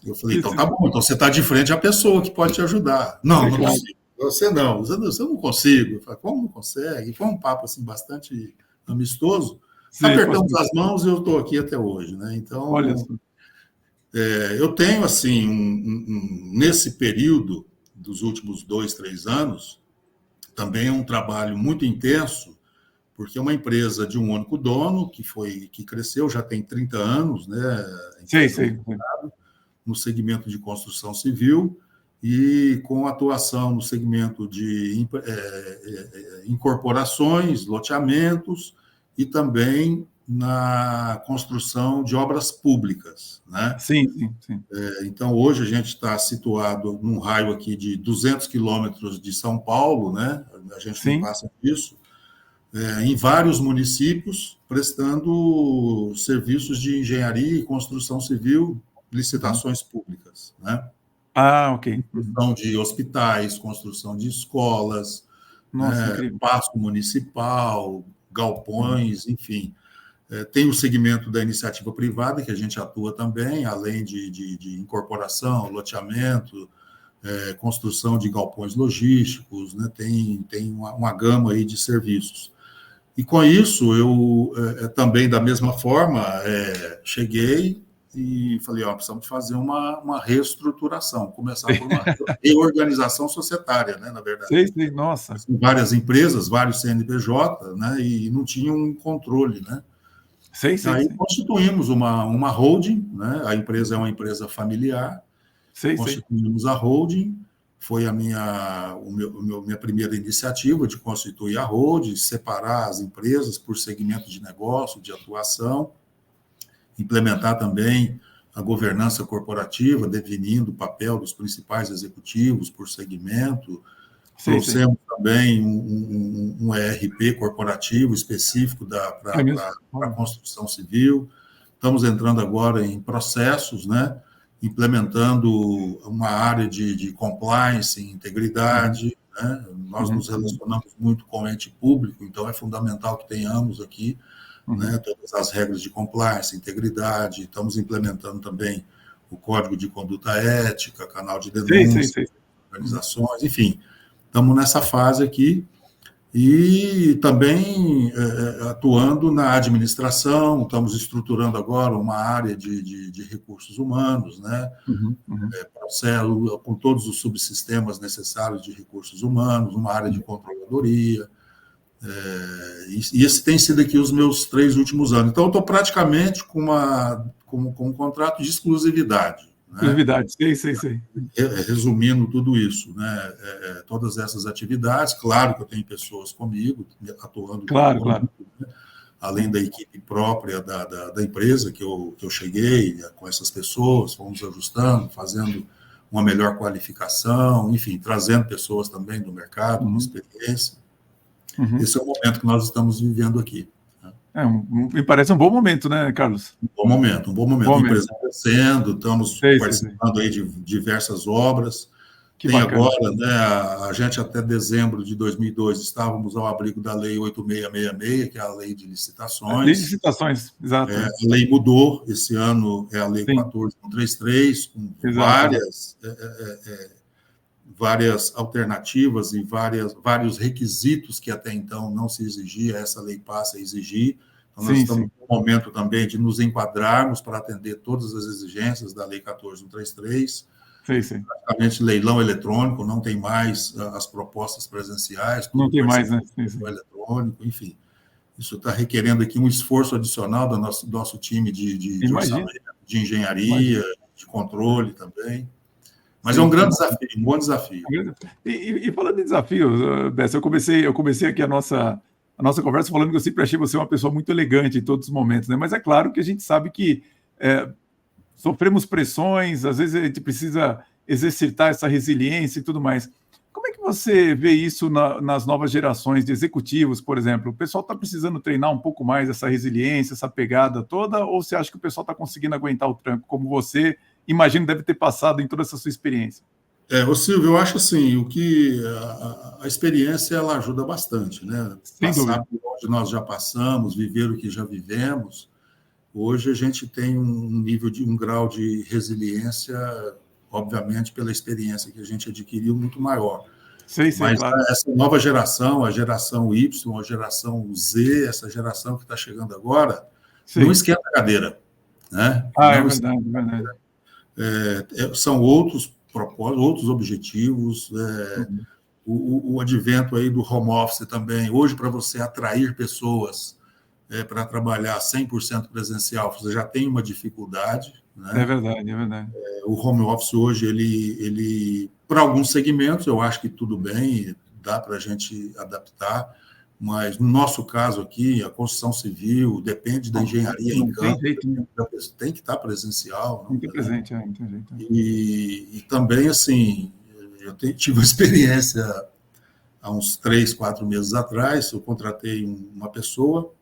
Eu falei, então tá bom, então você está de frente à pessoa que pode te ajudar. Não consigo. Você não consigo. Eu falei, como não consegue? Foi um papo assim, bastante amistoso. Apertamos as mãos e eu estou aqui até hoje, né? Então, olha só. Eu tenho, assim, nesse período dos últimos 2, 3 anos, também um trabalho muito intenso, porque é uma empresa de um único dono, que cresceu, já tem 30 anos, né? No segmento de construção civil e com atuação no segmento de incorporações, loteamentos e também na construção de obras públicas, né? Sim. Então, hoje a gente está situado num raio aqui de 200 quilômetros de São Paulo, né? A gente não passa disso, em vários municípios, prestando serviços de engenharia e construção civil, licitações públicas, né? Ok. Construção de hospitais, construção de escolas, paço municipal, galpões, enfim. Tem o segmento da iniciativa privada, que a gente atua também, além de incorporação, loteamento, construção de galpões logísticos, né? Tem uma gama aí de serviços. E com isso, eu também, da mesma forma, cheguei e falei, precisamos fazer uma reestruturação, começar por uma reorganização societária, né, na verdade. Sim, nossa. Várias empresas, vários CNPJ, né, e não tinham um controle, né. Aí constituímos uma holding, né, a empresa é uma empresa familiar, constituímos a holding, foi a minha primeira iniciativa de constituir a holding, separar as empresas por segmento de negócio, de atuação, implementar também a governança corporativa, definindo o papel dos principais executivos por segmento. Trouxemos também um ERP corporativo específico para a construção civil. Estamos entrando agora em processos, né? Implementando uma área de compliance, integridade, né? Nós nos relacionamos muito com o ente público, então é fundamental que tenhamos aqui, né, todas as regras de compliance, integridade. Estamos implementando também o código de conduta ética, canal de denúncia, organizações, enfim. Estamos nessa fase aqui e também atuando na administração. Estamos estruturando agora uma área de recursos humanos, né? Processo, com todos os subsistemas necessários de recursos humanos, uma área de controladoria. E esse tem sido aqui os meus 3 últimos anos. Então, eu estou praticamente com um contrato de exclusividade, né? Atividade, sei. Resumindo tudo isso, né? Todas essas atividades, claro que eu tenho pessoas comigo, atuando Claro. né? Além da equipe própria da empresa que eu cheguei, com essas pessoas, fomos ajustando, fazendo uma melhor qualificação, enfim, trazendo pessoas também do mercado, com experiência. Esse é o momento que nós estamos vivendo aqui. Me parece um bom momento, né, Carlos? Um bom momento. A empresa crescendo, estamos participando aí de diversas obras. Que tem bacana. Agora, né, a gente até dezembro de 2002 estávamos ao abrigo da Lei 8666, que é a Lei de Licitações. Lei de Licitações, exato. A lei mudou, esse ano é a Lei 14133, com várias alternativas e vários requisitos que até então não se exigia, essa lei passa a exigir. Então, nós estamos no momento também de nos enquadrarmos para atender todas as exigências da Lei 14133. Praticamente leilão eletrônico, não tem mais as propostas presenciais. Não tem mais, né? Eletrônico, enfim. Isso está requerendo aqui um esforço adicional do nosso time de orçamento, de engenharia, de controle também. Mas é um grande desafio, um bom desafio. E falando em desafios, Bessa, eu comecei aqui a nossa conversa falando que eu sempre achei você uma pessoa muito elegante em todos os momentos, né? Mas é claro que a gente sabe que sofremos pressões, às vezes a gente precisa exercitar essa resiliência e tudo mais. Como é que você vê isso nas novas gerações de executivos, por exemplo? O pessoal está precisando treinar um pouco mais essa resiliência, essa pegada toda, ou você acha que o pessoal está conseguindo aguentar o tranco, como você, imagino, deve ter passado em toda essa sua experiência? Ô Silvio, eu acho assim, a experiência ela ajuda bastante, né? Passar por onde nós já passamos, viver o que já vivemos. Hoje a gente tem um grau de resiliência, obviamente, pela experiência que a gente adquiriu muito maior. Mas claro, essa nova geração, a geração Y, a geração Z, essa geração que está chegando agora, não esquenta a cadeira, né? É verdade. São outros propósitos, outros objetivos. O advento aí do home office também. Hoje, para você atrair pessoas para trabalhar 100% presencial, você já tem uma dificuldade, né? É verdade. O home office hoje, ele para alguns segmentos, eu acho que tudo bem, dá para a gente adaptar, mas no nosso caso aqui, a construção civil depende da engenharia em campo, tem que estar presencial. Tem que ter presente, entendi. E também, assim, eu tive uma experiência há uns 3, 4 meses atrás, eu contratei uma pessoa,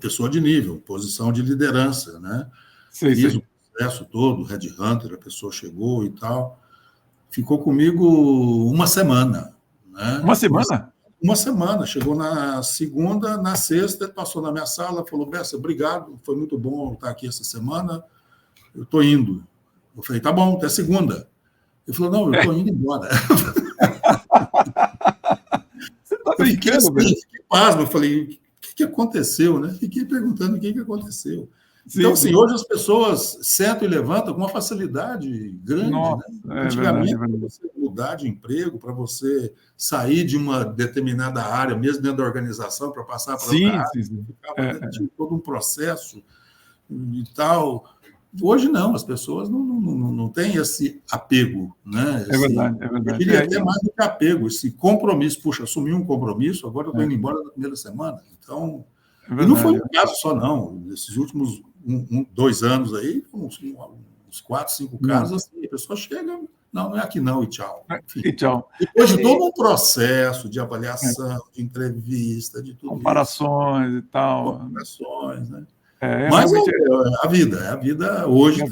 pessoa de nível, posição de liderança, né? Fiz o processo todo, headhunter, a pessoa chegou e tal, ficou comigo uma semana, né? Uma semana? Uma semana, chegou na segunda, na sexta, passou na minha sala, falou, Bessa, obrigado, foi muito bom estar aqui essa semana, eu estou indo. Eu falei, tá bom, até segunda. Ele falou, não, eu estou indo embora. Você está brincando, velho? Fiquei pasmo, eu falei, o que aconteceu, né? Fiquei perguntando o que aconteceu. Então, assim, hoje as pessoas sentam e levantam com uma facilidade grande. Nossa, né? Antigamente, para você mudar de emprego, para você sair de uma determinada área, mesmo dentro da organização, para passar para outra área, tinha todo um processo e tal. Hoje não, as pessoas não têm esse apego. Né? É verdade. Eu diria até mais do que apego, esse compromisso. Puxa, assumi um compromisso, agora eu estou indo embora na primeira semana. Então, e não foi um caso só, não. Nesses últimos 2 anos aí, uns 4, 5 casos, assim, a pessoa chega, não é aqui não, e tchau. Enfim, e tchau. Depois de todo um processo de avaliação, de entrevista, de tudo comparações isso. E tal. Comparações, né? Mas a vida hoje.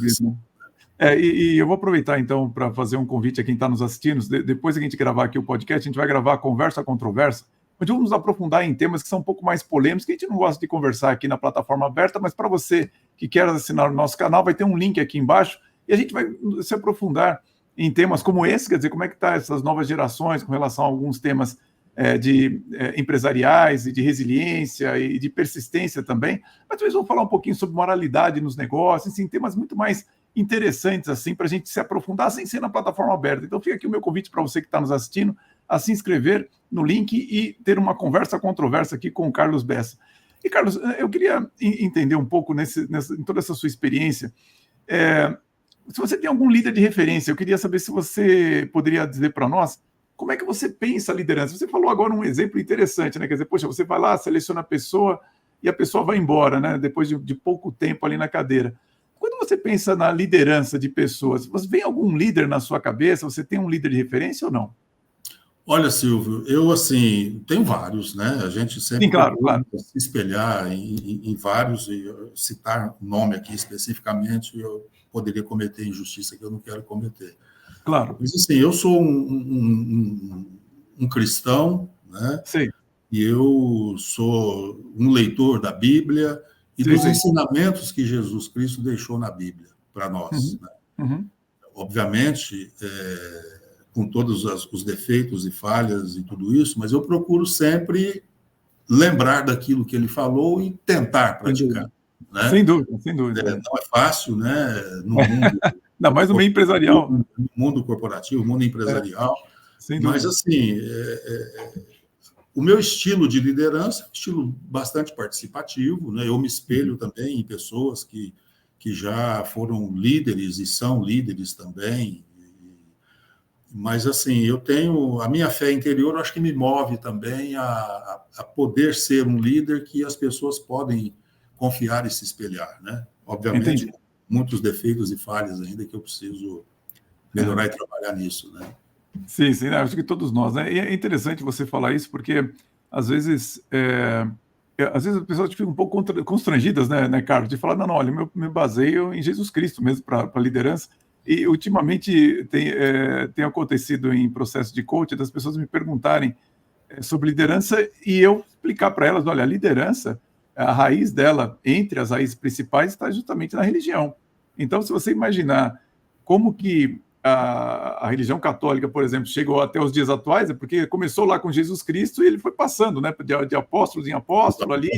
E eu vou aproveitar, então, para fazer um convite a quem está nos assistindo. Depois que a gente gravar aqui o podcast, a gente vai gravar a Conversa Controversa, onde vamos nos aprofundar em temas que são um pouco mais polêmicos, que a gente não gosta de conversar aqui na plataforma aberta, mas para você que quer assinar o nosso canal, vai ter um link aqui embaixo, e a gente vai se aprofundar em temas como esse, quer dizer, como é que está essas novas gerações com relação a alguns temas empresariais e de resiliência e de persistência também, mas talvez vamos falar um pouquinho sobre moralidade nos negócios, assim, temas muito mais interessantes assim para a gente se aprofundar sem ser na plataforma aberta. Então fica aqui o meu convite para você que está nos assistindo a se inscrever no link e ter uma conversa controversa aqui com o Carlos Bessa. E Carlos, eu queria entender um pouco em toda essa sua experiência, se você tem algum líder de referência, eu queria saber se você poderia dizer para nós como é que você pensa a liderança. Você falou agora um exemplo interessante, né? Quer dizer, poxa, você vai lá, seleciona a pessoa e a pessoa vai embora, né? Depois de pouco tempo ali na cadeira. Quando você pensa na liderança de pessoas, você vem algum líder na sua cabeça? Você tem um líder de referência ou não? Olha, Silvio, eu, assim, tenho vários, né? A gente Sim, sempre claro, procura claro. se espelhar em vários, e citar o nome aqui especificamente, eu poderia cometer injustiça que eu não quero cometer. Claro. Mas, assim, eu sou um cristão, né? Sei, E eu sou um leitor da Bíblia e sei, dos sei. ensinamentos que Jesus Cristo deixou na Bíblia para nós, Uhum, né? uhum. Obviamente, com todos os defeitos e falhas e tudo isso, mas eu procuro sempre lembrar daquilo que ele falou e tentar Sem praticar, dúvida. né? Sem dúvida, sem dúvida. Não é fácil, né? No mundo, Ainda mais no meio empresarial, né? no mundo corporativo, no mundo É, empresarial, sem mas dúvida. assim, o meu estilo de liderança é um estilo bastante participativo, né? Eu me Uhum. espelho também em pessoas que já foram líderes e são líderes também. Mas, assim, eu tenho a minha fé interior, eu acho que me move também a poder ser um líder que as pessoas podem confiar e se espelhar, né? Obviamente, Entendi. com muitos defeitos e falhas ainda que eu preciso É. melhorar e trabalhar nisso, né? Sim, sim, né, acho que todos nós, né? E é interessante você falar isso, porque às vezes, às vezes as pessoas ficam um pouco constrangidas, né, Carlos, de falar, não, não, olha, me baseio em Jesus Cristo mesmo para a liderança. E ultimamente tem acontecido em processo de coaching das pessoas me perguntarem sobre liderança e eu explicar para elas, olha, a liderança, a raiz dela, entre as raízes principais, está justamente na religião. Então, se você imaginar como que a religião católica, por exemplo, chegou até os dias atuais, é porque começou lá com Jesus Cristo e ele foi passando, né, de apóstolos em apóstolo ali,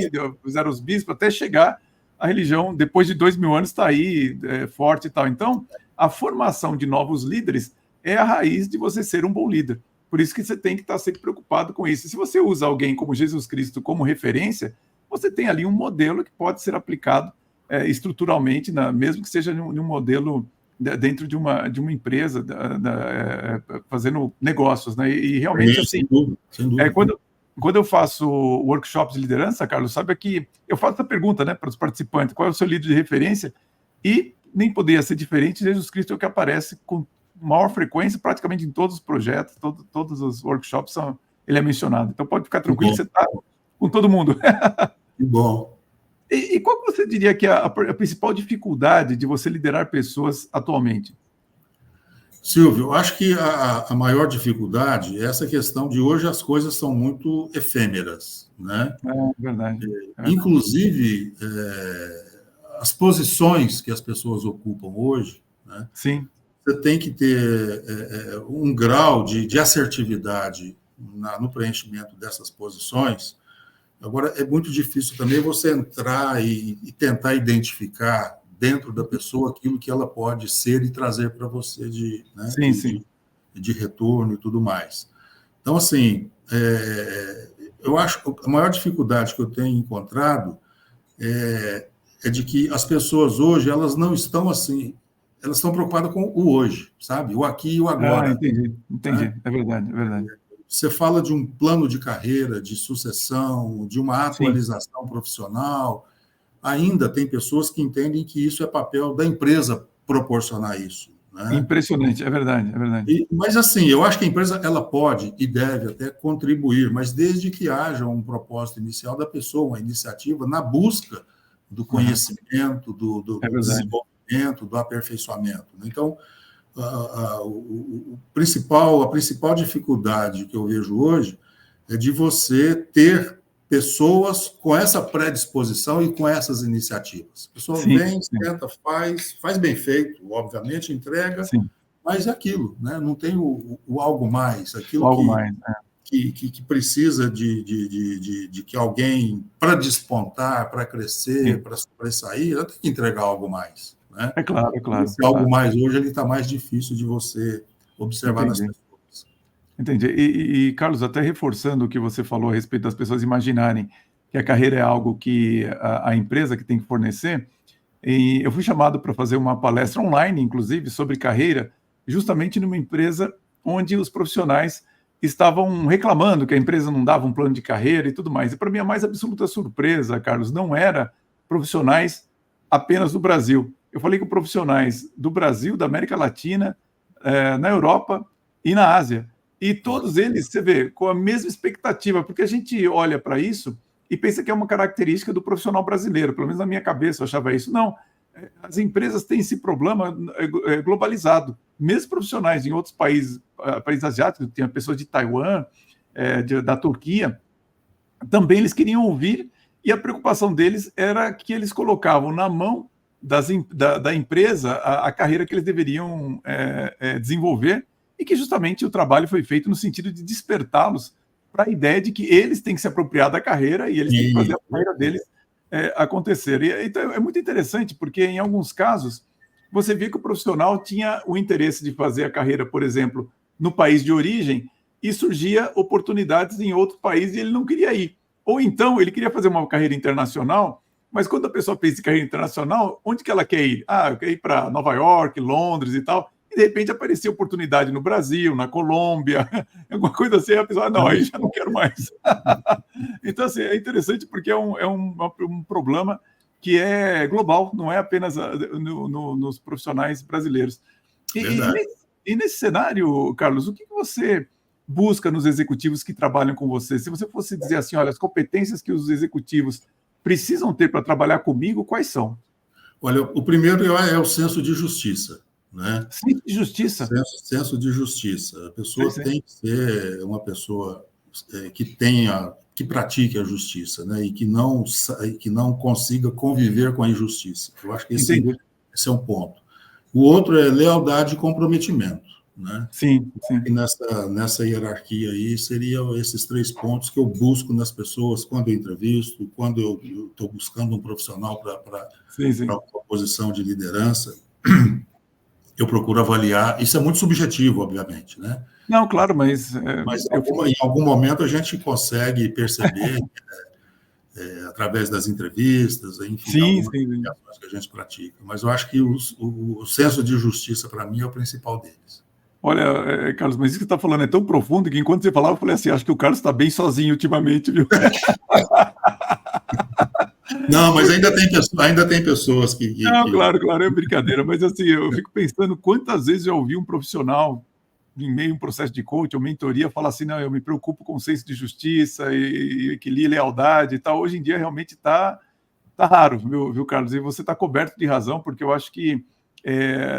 fizeram os bispos, até chegar a religião, depois de 2000 anos, está aí, forte e tal. Então, a formação de novos líderes é a raiz de você ser um bom líder. Por isso que você tem que estar sempre preocupado com isso. E se você usa alguém como Jesus Cristo como referência, você tem ali um modelo que pode ser aplicado estruturalmente, mesmo que seja num modelo dentro de uma empresa, fazendo negócios, né? E realmente, assim, Sem dúvida, sem dúvida. quando eu faço workshops de liderança, Carlos, sabe que eu faço essa pergunta, né, para os participantes, qual é o seu líder de referência? E nem poderia ser diferente, Jesus Cristo é o que aparece com maior frequência, praticamente em todos os projetos, todos os workshops, ele é mencionado. Então pode ficar Que tranquilo, bom, você está com todo mundo. que bom. E qual você diria que é a principal dificuldade de você liderar pessoas atualmente? Silvio, eu acho que a maior dificuldade é essa questão de hoje as coisas são muito efêmeras, né? É verdade. É verdade. Inclusive, as posições que as pessoas ocupam hoje, né? Sim, Você tem que ter um grau de assertividade no preenchimento dessas posições. Agora, é muito difícil também você entrar e tentar identificar dentro da pessoa aquilo que ela pode ser e trazer para você né, sim, sim. de retorno e tudo mais. Então, assim, eu acho que a maior dificuldade que eu tenho encontrado é de que as pessoas hoje, elas não estão assim, elas estão preocupadas com o hoje, sabe? O aqui e o Ah, agora, entendi, né? entendi. É verdade, é verdade. Você fala de um plano de carreira, de sucessão, de uma Sim, atualização profissional, ainda tem pessoas que entendem que isso é papel da empresa proporcionar isso, né? impressionante, é verdade, é verdade. Mas, assim, eu acho que a empresa ela pode e deve até contribuir, mas desde que haja um propósito inicial da pessoa, uma iniciativa na busca do Aham, conhecimento, do é verdade. desenvolvimento, do aperfeiçoamento. Então, a principal dificuldade que eu vejo hoje é de você ter pessoas com essa predisposição e com essas iniciativas. A pessoa Sim, vem, sim, tenta, faz bem feito, obviamente, entrega, sim. mas é aquilo, né? Não tem o algo mais, aquilo Algo mais. que precisa de que alguém, para despontar, para crescer, Sim. para sobressair, ela tem que entregar algo mais, né? É claro, é E claro, esse algo claro. mais hoje ele está mais difícil de você observar nas Entendi, pessoas. entendi. Carlos, até reforçando o que você falou a respeito das pessoas imaginarem que a carreira é algo que a empresa que tem que fornecer, E eu fui chamado para fazer uma palestra online, inclusive, sobre carreira, justamente numa empresa onde os profissionais estavam reclamando que a empresa não dava um plano de carreira e tudo mais. E para mim a mais absoluta surpresa, Carlos, não era profissionais apenas do Brasil. Eu falei com profissionais do Brasil, da América Latina, na Europa e na Ásia. E todos eles, você vê, com a mesma expectativa, porque a gente olha para isso e pensa que é uma característica do profissional brasileiro, pelo menos na minha cabeça eu achava isso. Não, as empresas têm esse problema globalizado. Mesmo profissionais em outros países, países asiáticos, tinha pessoas de Taiwan, da Turquia, também eles queriam ouvir, e a preocupação deles era que eles colocavam na mão da empresa a carreira que eles deveriam desenvolver, e que justamente o trabalho foi feito no sentido de despertá-los para a ideia de que eles têm que se apropriar da carreira e eles têm que fazer a carreira deles acontecer. Então é muito interessante, porque em alguns casos você vê que o profissional tinha o interesse de fazer a carreira, por exemplo, no país de origem, e surgia oportunidades em outro país e ele não queria ir. Ou então ele queria fazer uma carreira internacional, mas quando a pessoa pensa em carreira internacional, onde que ela quer ir? Eu quero ir para Nova York, Londres e tal. E de repente aparecia oportunidade no Brasil, na Colômbia, alguma coisa assim, a pessoa, não, aí já não quero mais. Então, assim, é interessante porque é um problema que é global, não é apenas nos profissionais brasileiros. E nesse cenário, Carlos, o que você busca nos executivos que trabalham com você? Se você fosse dizer assim, olha, as competências que os executivos precisam ter para trabalhar comigo, quais são? Olha, o primeiro é o senso de justiça. Né? Senso de justiça. Senso de justiça. A pessoa tem que ser uma pessoa que pratique a justiça, né? E que não consiga conviver com a injustiça. Eu acho que esse é um ponto. O outro é lealdade e comprometimento, né? Sim. E nessa hierarquia aí seriam esses 3 pontos que eu busco nas pessoas quando eu entrevisto, quando eu estou buscando um profissional para uma posição de liderança. Eu procuro avaliar. Isso é muito subjetivo, obviamente, né? Não, claro, mas em algum momento a gente consegue perceber através das entrevistas, enfim, algumas que a gente pratica. Mas eu acho que o senso de justiça, para mim, é o principal deles. Olha, Carlos, mas isso que você está falando é tão profundo que enquanto você falava, eu falei assim, acho que o Carlos está bem sozinho ultimamente, viu? Não, mas ainda tem pessoas que... Não, claro, é brincadeira, mas assim, eu fico pensando quantas vezes eu ouvi um profissional em meio a um processo de coach ou mentoria falar assim, não, eu me preocupo com o senso de justiça e equilíbrio, lealdade e tal. Hoje em dia realmente está raro, viu, Carlos? E você está coberto de razão, porque eu acho que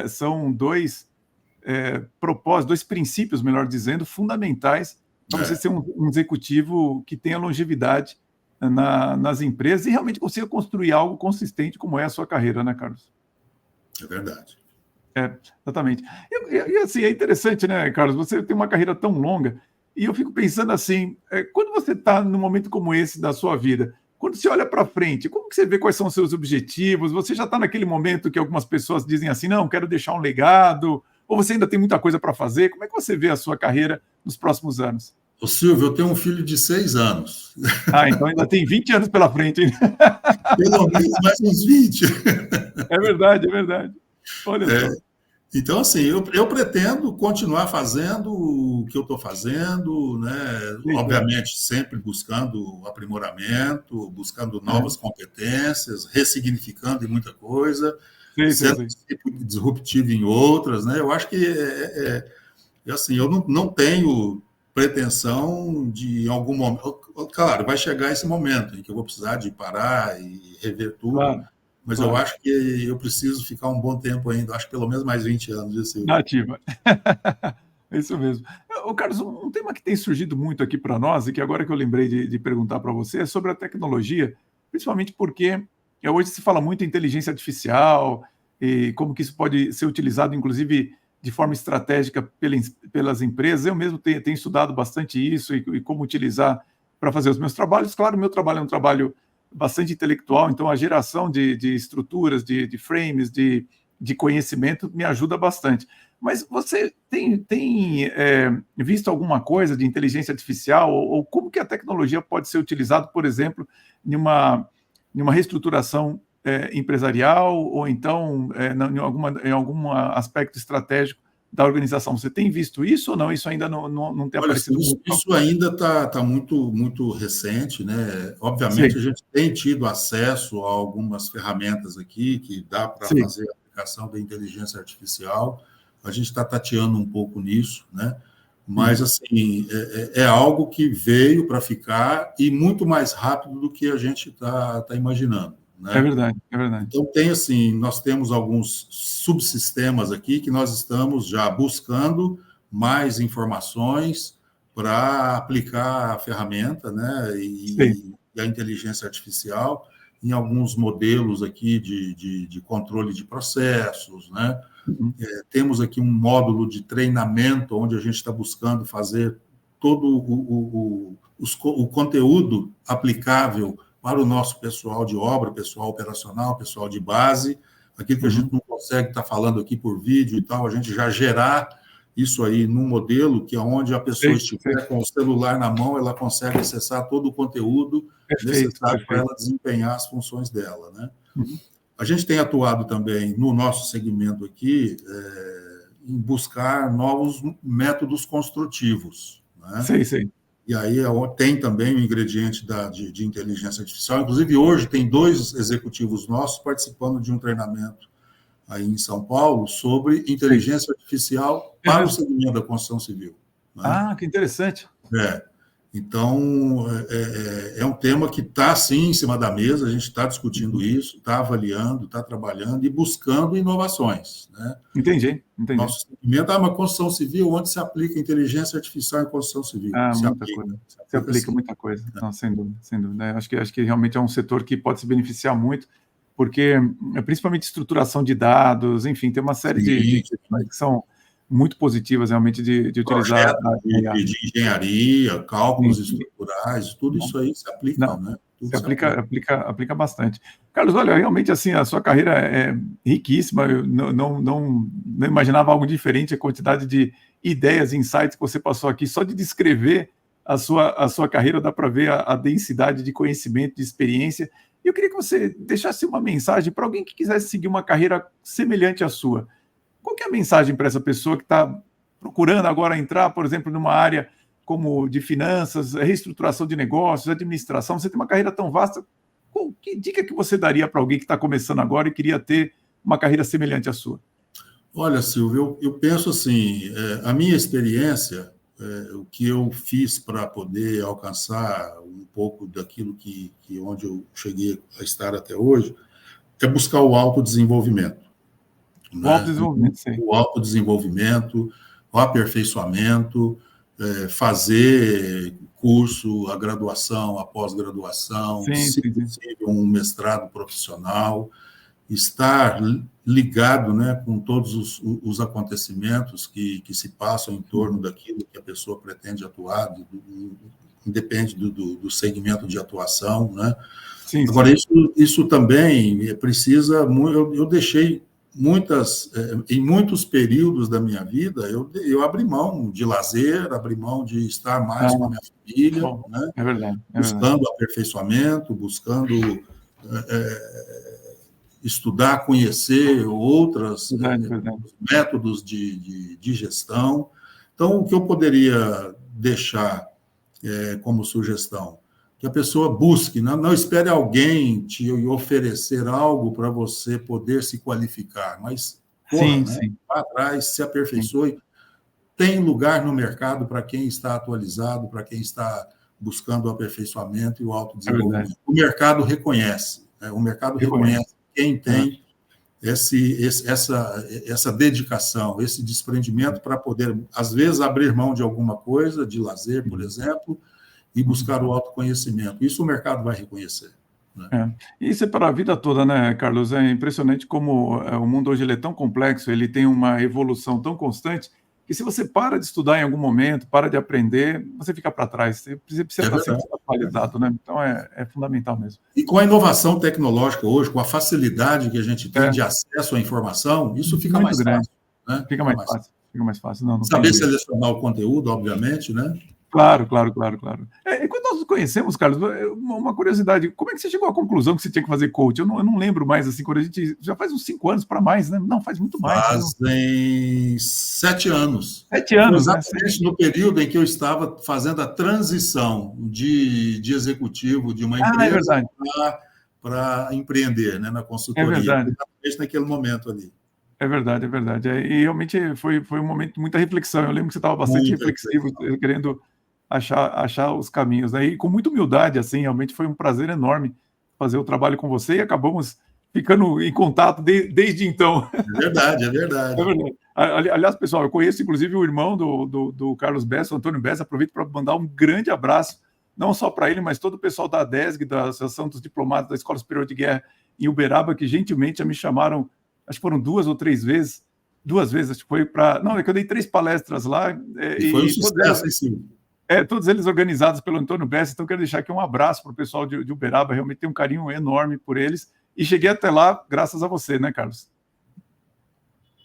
são dois propósitos, 2 princípios, melhor dizendo, fundamentais para você ser um executivo que tenha longevidade nas empresas e realmente consiga construir algo consistente como é a sua carreira, né, Carlos? É verdade. Exatamente. E assim, é interessante, né, Carlos? Você tem uma carreira tão longa e eu fico pensando assim, quando você está num momento como esse da sua vida, quando você olha para frente, como que você vê quais são os seus objetivos? Você já está naquele momento que algumas pessoas dizem assim, não, quero deixar um legado, ou você ainda tem muita coisa para fazer? Como é que você vê a sua carreira nos próximos anos? Ô, Silvio, eu tenho um filho de 6 anos. Então ainda tem 20 anos pela frente. Hein? Pelo menos mais uns 20. É verdade. Olha só. Então, assim, eu pretendo continuar fazendo o que eu estou fazendo, né? Obviamente, sempre buscando aprimoramento, buscando novas competências, ressignificando em muita coisa, sendo disruptivo em outras, né? Eu acho que assim, eu não tenho pretensão de, em algum momento... Claro, vai chegar esse momento em que eu vou precisar de parar e rever tudo, mas eu acho que eu preciso ficar um bom tempo ainda, acho que pelo menos mais 20 anos. Assim. Nativa. É isso mesmo. Carlos, um tema que tem surgido muito aqui para nós, e que agora que eu lembrei de perguntar para você, é sobre a tecnologia, principalmente porque hoje se fala muito em inteligência artificial e como que isso pode ser utilizado, inclusive, de forma estratégica pelas empresas. Eu mesmo tenho estudado bastante isso e como utilizar para fazer os meus trabalhos. Claro, o meu trabalho é um trabalho bastante intelectual, então a geração de estruturas, de frames, de conhecimento me ajuda bastante. Mas você tem visto alguma coisa de inteligência artificial ou como que a tecnologia pode ser utilizada, por exemplo, em uma reestruturação empresarial ou então em algum aspecto estratégico da organização. Você tem visto isso ou não? Isso ainda não tem aparecido muito? Isso ainda está muito, muito recente, né? Obviamente, a gente tem tido acesso a algumas ferramentas aqui que dá para fazer a aplicação da inteligência artificial. A gente está tateando um pouco nisso, né? Mas, assim, é algo que veio para ficar e muito mais rápido do que a gente está imaginando, né? É verdade, é verdade. Então, nós temos alguns subsistemas aqui que nós estamos já buscando mais informações para aplicar a ferramenta, né, e a inteligência artificial em alguns modelos aqui de controle de processos, né? Temos aqui um módulo de treinamento onde a gente está buscando fazer todo o conteúdo aplicável para o nosso pessoal de obra, pessoal operacional, pessoal de base, aquilo que a gente não consegue estar falando aqui por vídeo e tal, a gente já gerar isso aí num modelo que é onde a pessoa estiver com o celular na mão, ela consegue acessar todo o conteúdo necessário para ela desempenhar as funções dela, né? A gente tem atuado também no nosso segmento aqui em buscar novos métodos construtivos, né? E aí tem também o ingrediente de inteligência artificial. Inclusive, hoje tem 2 executivos nossos participando de um treinamento aí em São Paulo sobre inteligência artificial para o segmento da construção civil, né? Ah, que interessante. Então, é um tema que está, sim, em cima da mesa, a gente está discutindo isso, está avaliando, está trabalhando e buscando inovações, né? Entendi. Nosso segmento é uma construção civil onde se aplica inteligência artificial em construção civil. Se aplica muita coisa. Não, sem dúvida, sem dúvida. Acho que realmente é um setor que pode se beneficiar muito, porque, principalmente estruturação de dados, enfim, tem uma série de questões que são muito positivas, realmente, de utilizar de engenharia, cálculos estruturais, tudo isso aí se aplica, né? Se aplica bastante. Carlos, olha, realmente, assim, a sua carreira é riquíssima, eu não imaginava algo diferente, a quantidade de ideias, insights que você passou aqui, só de descrever a sua carreira, dá para ver a densidade de conhecimento, de experiência. E eu queria que você deixasse uma mensagem para alguém que quisesse seguir uma carreira semelhante à sua. Qual que é a mensagem para essa pessoa que está procurando agora entrar, por exemplo, numa área como de finanças, reestruturação de negócios, administração? Você tem uma carreira tão vasta. Que dica que você daria para alguém que está começando agora e queria ter uma carreira semelhante à sua? Olha, Silvio, eu penso assim, a minha experiência, o que eu fiz para poder alcançar um pouco daquilo onde eu cheguei a estar até hoje, é buscar o autodesenvolvimento. O autodesenvolvimento, sim. O autodesenvolvimento, o aperfeiçoamento, fazer curso, a graduação, a pós-graduação, se possível, um mestrado profissional, estar ligado, né, com todos os acontecimentos que se passam em torno daquilo que a pessoa pretende atuar, independe do segmento de atuação, né? Agora, isso também precisa... Eu deixei em muitos períodos da minha vida, eu abri mão de lazer, abri mão de estar mais com a minha família, né? É verdade. Buscando aperfeiçoamento, buscando estudar, conhecer outros métodos de gestão. Então, o que eu poderia deixar como sugestão? Que a pessoa busque, não espere alguém te oferecer algo para você poder se qualificar, mas vá atrás, se aperfeiçoe. Tem lugar no mercado para quem está atualizado, para quem está buscando o aperfeiçoamento e o autodesenvolvimento. O mercado reconhece, né? O mercado reconhece quem tem essa dedicação, esse desprendimento para poder, às vezes, abrir mão de alguma coisa, de lazer, por exemplo, e buscar o autoconhecimento. Isso o mercado vai reconhecer, né? Isso é para a vida toda, né, Carlos? É impressionante como o mundo hoje ele é tão complexo, ele tem uma evolução tão constante, que se você para de estudar em algum momento, para de aprender, você fica para trás. Você precisa estar sempre atualizado, né? Então, é fundamental mesmo. E com a inovação tecnológica hoje, com a facilidade que a gente tem de acesso à informação, isso fica mais fácil, né? Fica mais fácil. Saber selecionar o conteúdo, obviamente, né? Claro. E quando nós nos conhecemos, Carlos, uma curiosidade, como é que você chegou à conclusão que você tinha que fazer coach? Eu não lembro mais, assim, quando a gente... Já faz uns 5 anos para mais, né? Não, faz muito mais. Fazem 7 anos. 7 anos, foi exatamente, né? No período em que eu estava fazendo a transição de executivo de uma empresa para empreender, né, na consultoria. É verdade. Exatamente naquele momento ali. É verdade. E realmente foi um momento de muita reflexão. Eu lembro que você estava bastante reflexivo, querendo achar os caminhos, né? E com muita humildade, assim, realmente foi um prazer enorme fazer o trabalho com você e acabamos ficando em contato desde então. É verdade. É verdade. Aliás, pessoal, eu conheço inclusive o irmão do Carlos Bessa, o Antônio Bessa. Aproveito para mandar um grande abraço, não só para ele, mas todo o pessoal da ADESG, da Associação dos Diplomados da Escola Superior de Guerra em Uberaba, que gentilmente já me chamaram, acho que foram 2 ou 3 vezes, acho que foi para... Não, é que eu dei 3 palestras lá. E foi um sucesso, sim. Todos eles organizados pelo Antônio Bessa, então quero deixar aqui um abraço para o pessoal de Uberaba, realmente tenho um carinho enorme por eles, e cheguei até lá graças a você, né, Carlos?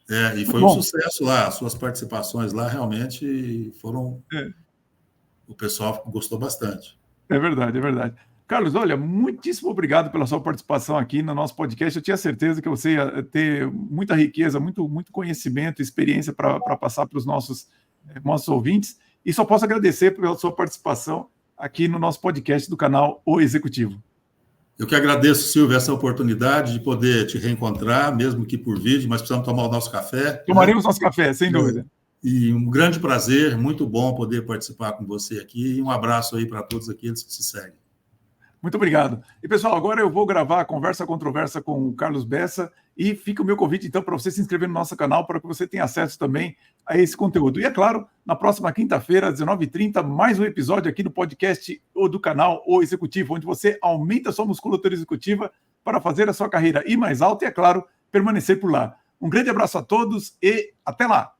E foi um sucesso lá, as suas participações lá realmente foram... O pessoal gostou bastante. É verdade. Carlos, olha, muitíssimo obrigado pela sua participação aqui no nosso podcast. Eu tinha certeza que você ia ter muita riqueza, muito conhecimento, experiência para passar para os nossos ouvintes. E só posso agradecer pela sua participação aqui no nosso podcast do canal O Executivo. Eu que agradeço, Silvio, essa oportunidade de poder te reencontrar, mesmo que por vídeo, mas precisamos tomar o nosso café. Tomaremos nosso café, sem dúvida. E um grande prazer, muito bom poder participar com você aqui. E um abraço aí para todos aqueles que se seguem. Muito obrigado. E, pessoal, agora eu vou gravar a Conversa Controversa com o Carlos Bessa e fica o meu convite, então, para você se inscrever no nosso canal para que você tenha acesso também a esse conteúdo. E, é claro, na próxima quinta-feira, às 19h30, mais um episódio aqui no podcast do canal O Executivo, onde você aumenta a sua musculatura executiva para fazer a sua carreira ir mais alta e, é claro, permanecer por lá. Um grande abraço a todos e até lá!